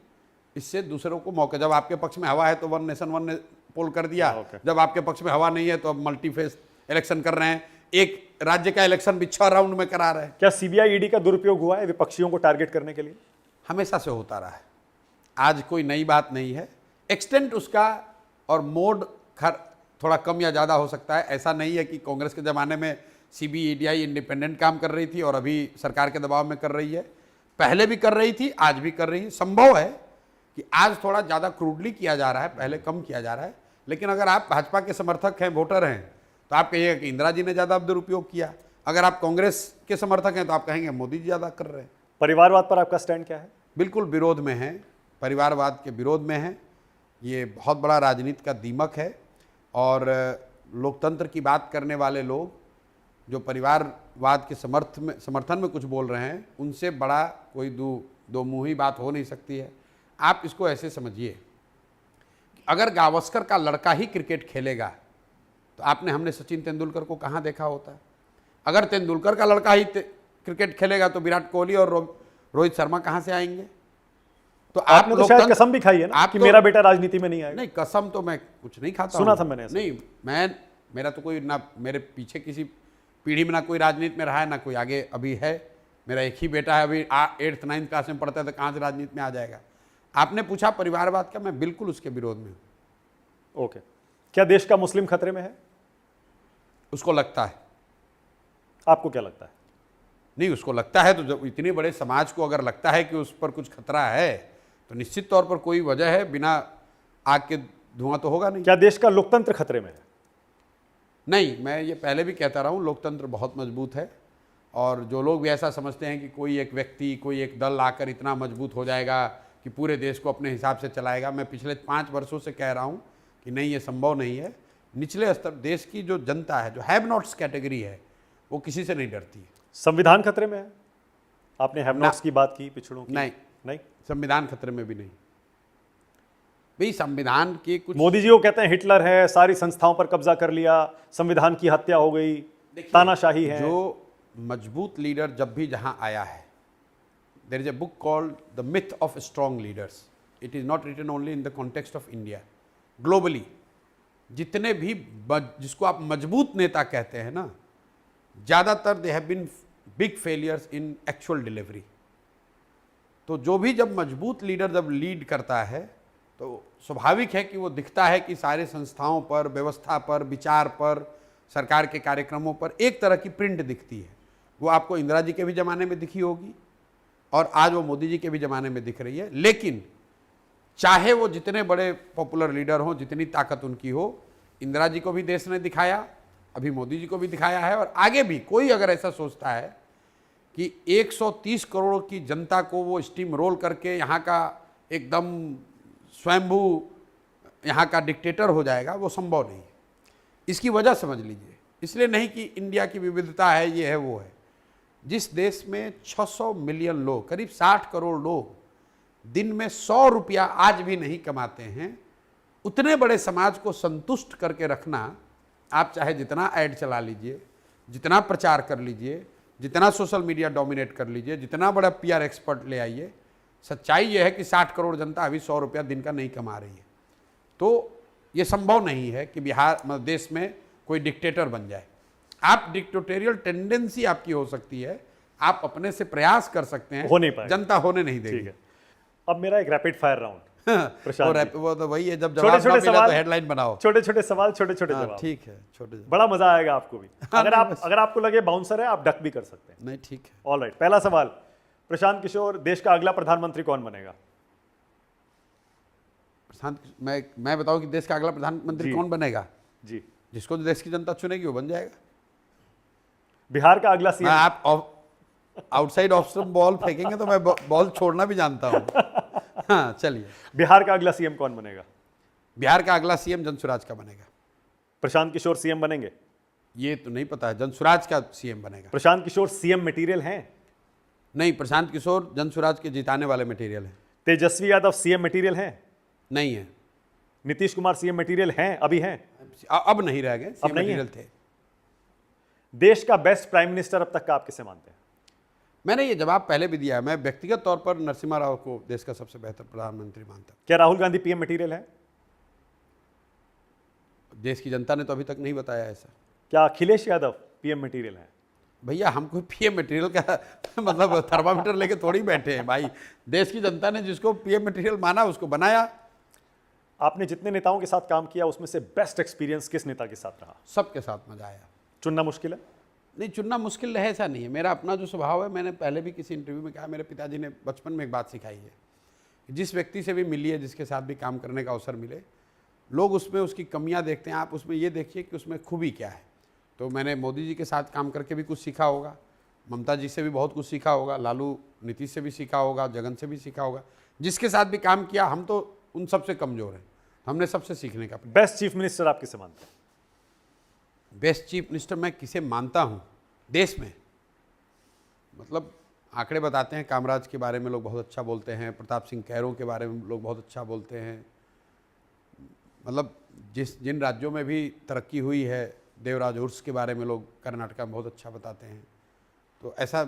इससे दूसरों को मौका। जब आपके पक्ष में हवा है तो वन नेशन वन पोल कर दिया, जब आपके पक्ष में हवा नहीं है तो अब मल्टी फेस इलेक्शन कर रहे हैं। एक राज्य का इलेक्शन भी 6 राउंड में करा रहे हैं। क्या सीबीआई ईडी का दुरुपयोग हुआ है विपक्षियों को टारगेट करने के लिए? हमेशा से होता रहा है, आज कोई नई बात नहीं है। एक्सटेंट उसका और मोड थोड़ा कम या ज़्यादा हो सकता है। ऐसा नहीं है कि कांग्रेस के ज़माने में सीबीआई इंडिपेंडेंट काम कर रही थी और अभी सरकार के दबाव में कर रही है। पहले भी कर रही थी, आज भी कर रही है। संभव है कि आज थोड़ा ज़्यादा क्रूडली किया जा रहा है, पहले कम किया जा रहा है। लेकिन अगर आप भाजपा के समर्थक हैं, वोटर हैं, तो आप कहिएगा कि इंदिरा जी ने ज़्यादा दुरुपयोग किया। अगर आप कांग्रेस के समर्थक हैं तो आप कहेंगे मोदी जी ज़्यादा कर रहे हैं। परिवारवाद पर आपका स्टैंड क्या है? बिल्कुल विरोध में है, परिवारवाद के विरोध में है। ये बहुत बड़ा राजनीति का दीमक है और लोकतंत्र की बात करने वाले लोग जो परिवारवाद के समर्थन में कुछ बोल रहे हैं, उनसे बड़ा कोई दो मुँही बात हो नहीं सकती है। आप इसको ऐसे समझिए, अगर गावस्कर का लड़का ही क्रिकेट खेलेगा तो हमने सचिन तेंदुलकर को कहाँ देखा होता है? अगर तेंदुलकर का लड़का ही क्रिकेट खेलेगा तो विराट कोहली और रोहित शर्मा कहाँ से आएंगे? तो आपने तो शायद कसम भी खाई है ना कि मेरा बेटा राजनीति में नहीं आएगा। नहीं, कसम तो मैं कुछ नहीं खाता। सुना था मैंने। नहीं, मेरा तो कोई ना, मेरे पीछे किसी पीढ़ी में ना कोई राजनीति में रहा है ना कोई आगे अभी है। मेरा एक ही बेटा है, अभी 8th 9th क्लास में पढ़ता है, तो कहाँ से राजनीति में आ जाएगा? आपने पूछा परिवारवाद का, मैं बिल्कुल उसके विरोध में हूँ। ओके। क्या देश का मुस्लिम खतरे में है? उसको लगता है। आपको क्या लगता है? नहीं, उसको लगता है तो जब इतने बड़े समाज को अगर लगता है कि उस पर कुछ खतरा है तो निश्चित तौर पर कोई वजह है, बिना आग के धुआं तो होगा नहीं। क्या देश का लोकतंत्र खतरे में है? नहीं, मैं ये पहले भी कहता रहा हूँ, लोकतंत्र बहुत मजबूत है। और जो लोग भी ऐसा समझते हैं कि कोई एक व्यक्ति, कोई एक दल आकर इतना मजबूत हो जाएगा कि पूरे देश को अपने हिसाब से चलाएगा, मैं पिछले 5 वर्षों से कह रहा हूँ कि नहीं, ये संभव नहीं है। निचले स्तर देश की जो जनता है, जो हैव नॉट्स कैटेगरी है, वो किसी से नहीं डरती है। संविधान खतरे में है? आपने हैव नॉट्स की बात की, पिछड़ों की। नहीं, संविधान खतरे में भी नहीं। भाई संविधान के कुछ, मोदी जी वो कहते हैं हिटलर है, सारी संस्थाओं पर कब्जा कर लिया, संविधान की हत्या हो गई, तानाशाही है। जो मजबूत लीडर जब भी जहां आया है, there is a book called the myth of strong leaders. It is not written only in the context of India, globally. जितने भी जिसको आप मजबूत नेता कहते हैं ना, ज़्यादातर they have been big failures in actual delivery. तो जो भी जब मजबूत लीडर जब लीड करता है तो स्वाभाविक है कि वो दिखता है कि सारे संस्थाओं पर, व्यवस्था पर, विचार पर, सरकार के कार्यक्रमों पर एक तरह की प्रिंट दिखती है। वो आपको इंदिरा जी के भी ज़माने में दिखी होगी और आज वो मोदी जी के भी ज़माने में दिख रही है। लेकिन चाहे वो जितने बड़े पॉपुलर लीडर हों, जितनी ताकत उनकी हो, इंदिरा जी को भी देश ने दिखाया, अभी मोदी जी को भी दिखाया है, और आगे भी कोई अगर ऐसा सोचता है कि 130 करोड़ की जनता को वो स्टीम रोल करके यहाँ का एकदम स्वयंभू यहाँ का डिक्टेटर हो जाएगा, वो संभव नहीं है। इसकी वजह समझ लीजिए, इसलिए नहीं कि इंडिया की विविधता है, ये है वो है। जिस देश में 600 मिलियन लोग, करीब 60 करोड़ लोग दिन में 100 रुपया आज भी नहीं कमाते हैं, उतने बड़े समाज को संतुष्ट करके रखना, आप चाहे जितना ऐड चला लीजिए, जितना प्रचार कर लीजिए, जितना सोशल मीडिया डोमिनेट कर लीजिए, जितना बड़ा पीआर एक्सपर्ट ले आइए, सच्चाई यह है कि 60 करोड़ जनता अभी 100 रुपया दिन का नहीं कमा रही है। तो ये संभव नहीं है कि बिहार देश में कोई डिक्टेटर बन जाए। आप डिक्टेटोरियल टेंडेंसी आपकी हो सकती है, आप अपने से प्रयास कर सकते हैं, हो नहीं पाएगा, जनता होने नहीं देगी। ठीक है। अब मेरा एक rapid fire round, Prashant ji. वो तो वही है, जब छोटे जवाब ना छोटे मिला सवाल, तो हेडलाइन बनाओ। छोटे छोटे सवाल, छोटे छोटे हाँ, जवाब। ठीक है, छोटे जवाब। बड़ा मजा आएगा आपको भी। हाँ, नहीं, अगर आपको लगे बाउंसर है, आप डक भी कर सकते हैं। नहीं, ठीक है। ऑल राइट, पहला सवाल, प्रशांत किशोर, देश का अगला प्रधानमंत्री कौन बनेगा? मैं बताऊं कि देश का अगला प्रधानमंत्री जी। कौन बनेगा? जी। जिसको तो देश की जनता चुनेगी वो बन जाएगा। बिहार का अगला मैं सीएम। आप आउटसाइड ऑफ स्टंप बॉल फेंकेंगे तो मैं बॉल छोड़ना भी जानता हूँ। हाँ, चलिए। बिहार का अगला सीएम कौन बनेगा? बिहार का अगला सीएम जनसुराज का बनेगा। प्रशांत किशोर सीएम बनेंगे? ये तो नहीं पता है, जनसुराज का सीएम बनेगा। प्रशांत किशोर सीएम मटेरियल हैं? नहीं, प्रशांत किशोर जनसुराज के जिताने वाले मटेरियल है। तेजस्वी यादव सीएम मटेरियल हैं? नहीं है। नीतीश कुमार सीएम मटेरियल हैं? अभी हैं? अब नहीं रह गए, सीएम नहीं है। मटेरियल थे। देश का बेस्ट प्राइम मिनिस्टर अब तक का आप किसे मानते हैं? मैंने ये जवाब पहले भी दिया है। मैं व्यक्तिगत तौर पर नरसिम्हा राव को देश का सबसे बेहतर प्रधानमंत्री मानता क्या राहुल गांधी पीएम मटेरियल है? हूं। देश की जनता ने तो अभी तक नहीं बताया ऐसा। क्या अखिलेश यादव पीएम मटेरियल है? भैया, हम कोई पीएम मटेरियल का मतलब थर्मामीटर लेके थोड़ी बैठे हैं भाई। देश की जनता ने जिसको पीएम मटेरियल माना उसको बनाया। आपने जितने नेताओं के साथ काम किया उसमें से बेस्ट एक्सपीरियंस किस नेता के साथ रहा? सबके साथ मजा आया। चुनना मुश्किल है? नहीं, चुनना मुश्किल है ऐसा नहीं है। मेरा अपना जो स्वभाव है, मैंने पहले भी किसी इंटरव्यू में कहा, मेरे पिताजी ने बचपन में एक बात सिखाई है, जिस व्यक्ति से भी मिलिए, जिसके साथ भी काम करने का अवसर मिले, लोग उसमें उसकी कमियां देखते हैं, आप उसमें ये देखिए कि उसमें खूबी क्या है। तो मैंने मोदी जी के साथ काम करके भी कुछ सीखा होगा, ममता जी से भी बहुत कुछ सीखा होगा, लालू नीतीश से भी सीखा होगा, जगन से भी सीखा होगा। जिसके साथ भी काम किया, हम तो उन सबसे कमज़ोर हैं, हमने सबसे सीखने का। बेस्ट चीफ मिनिस्टर आप किसे मानते हैं? बेस्ट चीफ मिनिस्टर मैं किसे मानता हूँ देश में, मतलब आंकड़े बताते हैं, कामराज के बारे में लोग बहुत अच्छा बोलते हैं, प्रताप सिंह कैरों के बारे में लोग बहुत अच्छा बोलते हैं। मतलब जिन राज्यों में भी तरक्की हुई है, देवराज उर्स के बारे में लोग कर्नाटका में बहुत अच्छा बताते हैं। तो ऐसा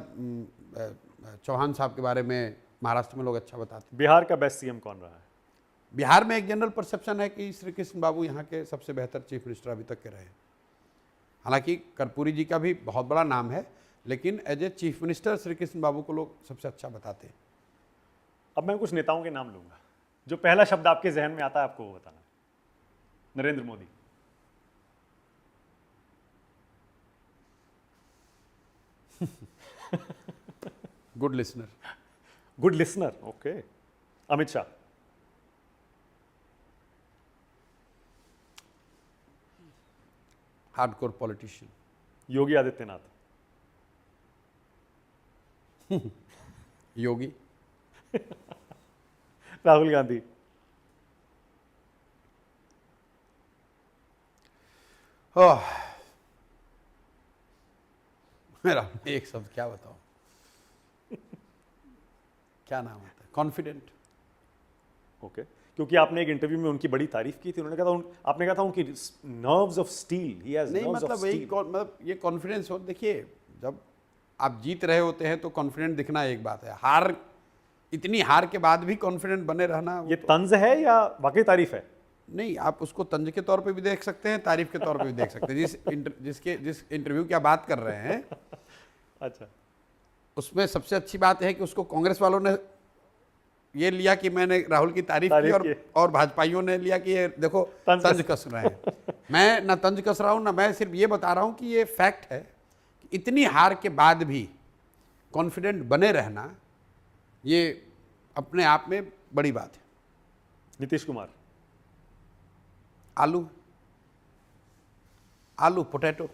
चौहान साहब के बारे में महाराष्ट्र में लोग अच्छा बताते हैं। बिहार का बेस्ट सीएम कौन रहा है? बिहार में एक जनरल परसेप्शन है कि श्री कृष्ण बाबू यहाँ के सबसे बेहतर चीफ मिनिस्टर अभी तक के रहे। हालांकि कर्पूरी जी का भी बहुत बड़ा नाम है, लेकिन as a chief minister Shri Krishna Babu को लोग सबसे अच्छा बताते हैं। अब मैं कुछ नेताओं के नाम लूंगा, जो पहला शब्द आपके जहन में आता है आपको वो बताना है। Narendra Modi. Good listener. Good listener, okay. Amit Shah. Hardcore politician. Yogi Adityanath. Yogi. Rahul Gandhi. Oh, मेरा एक शब्द क्या बताऊं, क्या नाम होता है, कॉन्फिडेंट। ओके, क्योंकि आपने एक इंटरव्यू में उनकी बड़ी तारीफ की थी। उन्होंने कहा था, आपने कहा था उनकी nerves of steel, he has नहीं, नर्व्स ऑफ मतलब वही स्टील। मतलब ये कॉन्फिडेंस हो। देखिए, जब आप जीत रहे होते हैं तो कॉन्फिडेंट दिखना एक बात है, हार, इतनी हार के बाद भी कॉन्फिडेंट बने रहना, ये तंज है या वाकई तारीफ है? नहीं, आप उसको तंज के तौर पे भी देख सकते हैं, तारीफ के तौर पे भी देख सकते हैं। जिस इंटरव्यू की आप बात कर रहे हैं, अच्छा, उसमें सबसे अच्छी बात है कि उसको कांग्रेस वालों ने ये लिया कि मैंने राहुल की तारीफ की, और भाजपाइयों ने लिया कि ये देखो तंज कस रहे हैं। मैं ना तंज कस रहा हूँ, ना मैं सिर्फ ये बता रहा हूँ कि ये फैक्ट है कि इतनी हार के बाद भी कॉन्फिडेंट बने रहना, ये अपने आप में बड़ी बात है। नीतीश कुमार। आलू, आलू पोटैटो।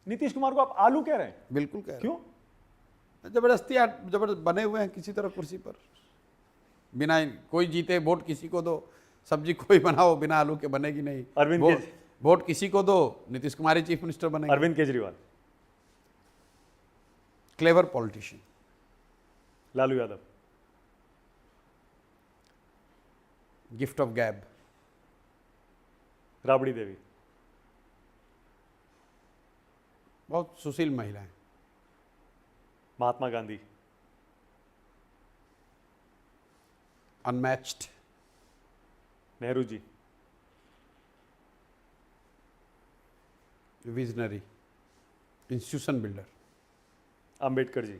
नीतीश कुमार को आप आलू कह रहे हैं? बिल्कुल कह रहे हैं। क्यों? जबरदस्ती जबरदस्त बने हुए हैं किसी तरह कुर्सी पर, बिना कोई जीते वोट किसी को दो, सब्जी कोई बनाओ, बिना आलू के बनेगी नहीं। वोट किसी को दो, नीतीश कुमार ही चीफ मिनिस्टर बनेंगे। Arvind Kejriwal. Clever politician. Lalu Yadav. Gift of gab. Rabri Devi. बहुत सुशील महिलाएं। Mahatma Gandhi. Unmatched. Nehru ji. Visionary, institution builder. Ambedkar ji.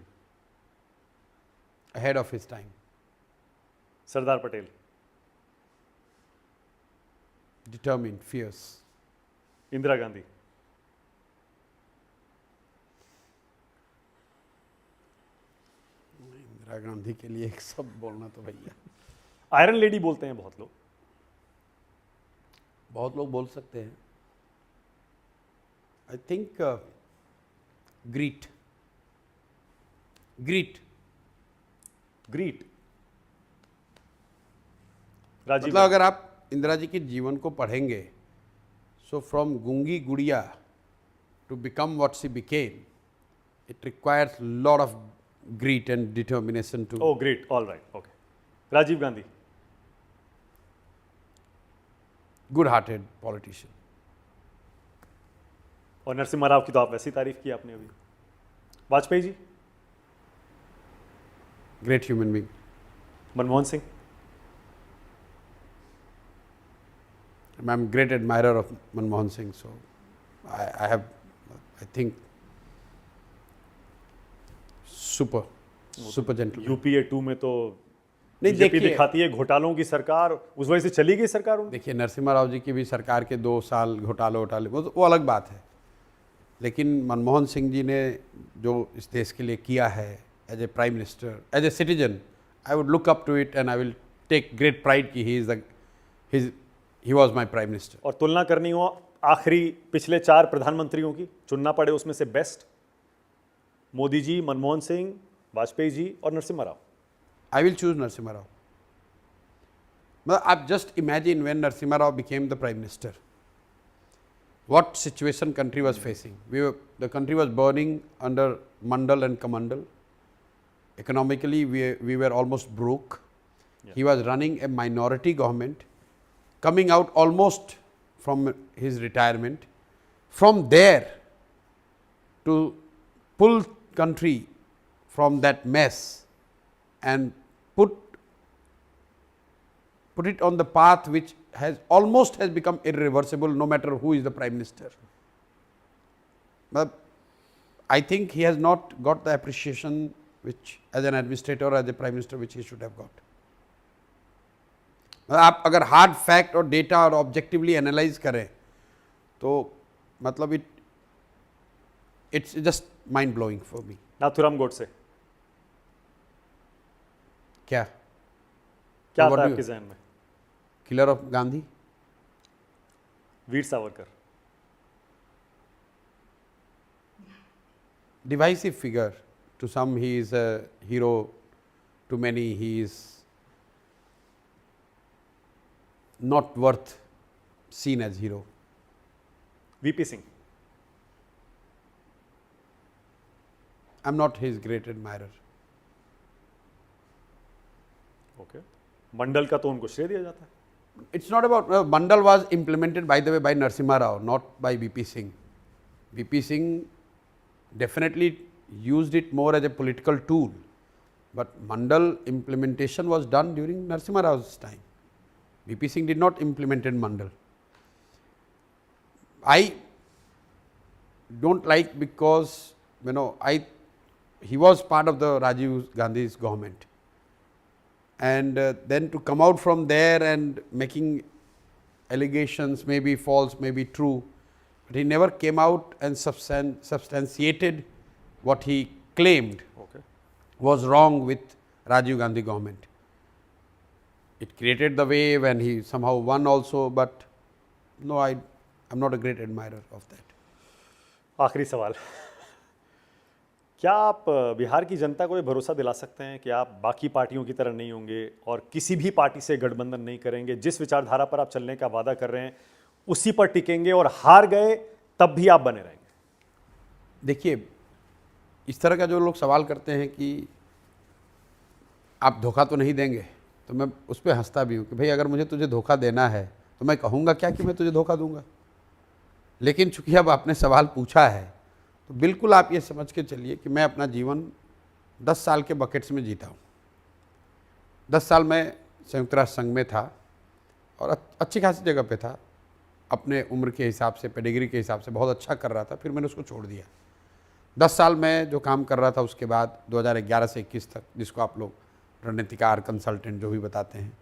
Ahead of his time. Sardar Patel. determined, fierce. Indira Gandhi. Indira Gandhi के लिए एक शब्द बोलना तो भैया, आयरन लेडी बोलते हैं बहुत लोग। बहुत लोग बोल सकते हैं। I think great, great, great. Rajiv मतलब अगर आप इंदिरा जी के जीवन को पढ़ेंगे, सो from Goongi Gudiya to become what she became, it requires lot of grit and determination too. Oh great, all right, okay. Rajiv Gandhi. Good hearted politician. और नरसिम्हा राव की तो आप वैसी तारीफ की आपने अभी। Vajpayee ji. Great human being. Manmohan Singh. I'm a great admirer of Manmohan Singh, so I have, I think, super gentleman. UPA 2 में तो नहीं, बीजेपी देखिए, दिखाती है घोटालों की सरकार, उस वजह से चली गई सरकार उनकी। देखिए नरसिम्हा राव जी की भी सरकार के 2 साल घोटाले वो अलग बात है, लेकिन मनमोहन सिंह जी ने जो इस देश के लिए किया है as a prime minister, as a citizen, I would look up to it and I will take great pride कि he was my prime minister. और तुलना करनी हो आखिरी पिछले 4 प्रधानमंत्रियों की, चुनना पड़े उसमें से बेस्ट, मोदी जी, मनमोहन सिंह, वाजपेयी जी और Narasimha Rao. I will choose Narasimha Rao. But just imagine when Narasimha Rao became the Prime Minister, what situation country was facing. The country was burning under Mandal and Kamandal. Economically, we were almost broke. Yeah. He was running a minority government, coming out almost from his retirement. From there, to pull country from that mess and put it on the path which has become irreversible, no matter who is the prime minister. But I think he has not got the appreciation which, as an administrator or as a prime minister, which he should have got. आप अगर hard fact और data और objectively analyse करें तो मतलब it's just mind blowing for me. Nathuram Godse. क्या क्या था आपके जहन में? Killer of Gandhi. Veer Savarkar. Divisive figure. To some he is a hero, to many he is not worth seen as hero. VP Singh. I'm not his great admirer. Okay. Mandal का तो उनको श्रेय दिया जाता है। It's not about Mandal was implemented, by the way, by Narasimha Rao, not by VP Singh. VP Singh definitely used it more as a political tool, but Mandal implementation was done during Narasimha Rao's time. VP Singh did not implement Mandal. I don't like, because he was part of the Rajiv Gandhi's government, and then to come out from there and making allegations, maybe false, maybe true, but he never came out and substantiated what he claimed was wrong with Rajiv Gandhi government. It created the wave and he somehow won also, but no, I'm not a great admirer of that. आखिरी सवाल, क्या आप बिहार की जनता को ये भरोसा दिला सकते हैं कि आप बाकी पार्टियों की तरह नहीं होंगे और किसी भी पार्टी से गठबंधन नहीं करेंगे? जिस विचारधारा पर आप चलने का वादा कर रहे हैं उसी पर टिकेंगे और हार गए तब भी आप बने रहेंगे? देखिए, इस तरह का जो लोग सवाल करते हैं कि आप धोखा तो नहीं देंगे, तो मैं उस पर हंसता भी हूँ कि भाई अगर मुझे तुझे धोखा देना है तो मैं कहूँगा क्या कि मैं तुझे धोखा दूंगा। लेकिन चूंकि अब आपने सवाल पूछा है तो बिल्कुल आप ये समझ के चलिए कि मैं अपना जीवन 10 साल के बकेट्स में जीता हूँ। 10 साल मैं संयुक्त राष्ट्र संघ में था और अच्छी खासी जगह पे था, अपने उम्र के हिसाब से, पेडिग्री के हिसाब से बहुत अच्छा कर रहा था, फिर मैंने उसको छोड़ दिया। 10 साल में जो काम कर रहा था उसके बाद 2011 से 21 तक, जिसको आप लोग रणनीतिकार, कंसल्टेंट जो भी बताते हैं,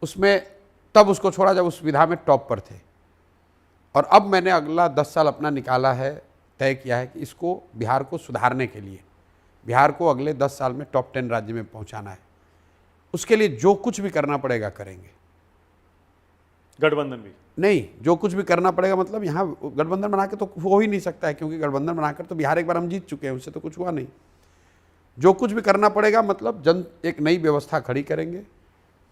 उसमें तब उसको छोड़ा जब उस विधा में टॉप पर थे। और अब मैंने अगला 10 साल अपना निकाला है, तय किया है कि इसको बिहार को सुधारने के लिए बिहार को अगले 10 साल में टॉप 10 राज्य में पहुंचाना है। उसके लिए जो कुछ भी करना पड़ेगा करेंगे। गठबंधन भी नहीं, जो कुछ भी करना पड़ेगा मतलब यहाँ गठबंधन बना के तो हो ही नहीं सकता है, क्योंकि गठबंधन बनाकर तो बिहार एक बार हम जीत चुके हैं, उससे तो कुछ हुआ नहीं। जो कुछ भी करना पड़ेगा मतलब एक नई व्यवस्था खड़ी करेंगे,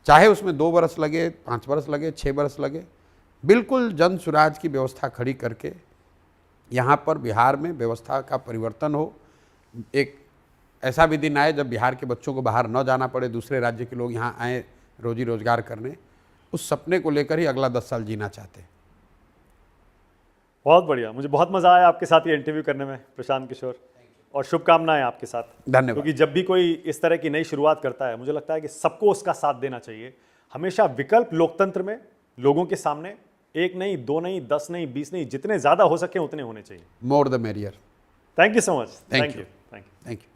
चाहे उसमें 2 बरस लगे, 5 बरस लगे, 6 बरस लगे, बिल्कुल जन स्वराज की व्यवस्था खड़ी करके यहाँ पर बिहार में व्यवस्था का परिवर्तन हो। एक ऐसा भी दिन आए जब बिहार के बच्चों को बाहर न जाना पड़े, दूसरे राज्य के लोग यहाँ आए रोजी रोजगार करने। उस सपने को लेकर ही अगला 10 साल जीना चाहते हैं। बहुत बढ़िया, मुझे बहुत मजा आया आपके साथ ये इंटरव्यू करने में प्रशांत किशोर, और शुभकामनाएं आपके साथ। धन्यवाद। क्योंकि जब भी कोई इस तरह की नई शुरुआत करता है, मुझे लगता है कि सबको उसका साथ देना चाहिए। हमेशा विकल्प लोकतंत्र में लोगों के सामने 1 नहीं, 2 नहीं, 10 नहीं, 20 नहीं, जितने ज्यादा हो सके उतने होने चाहिए। More the merrier. Thank you so much. Thank you. Thank you. Thank you.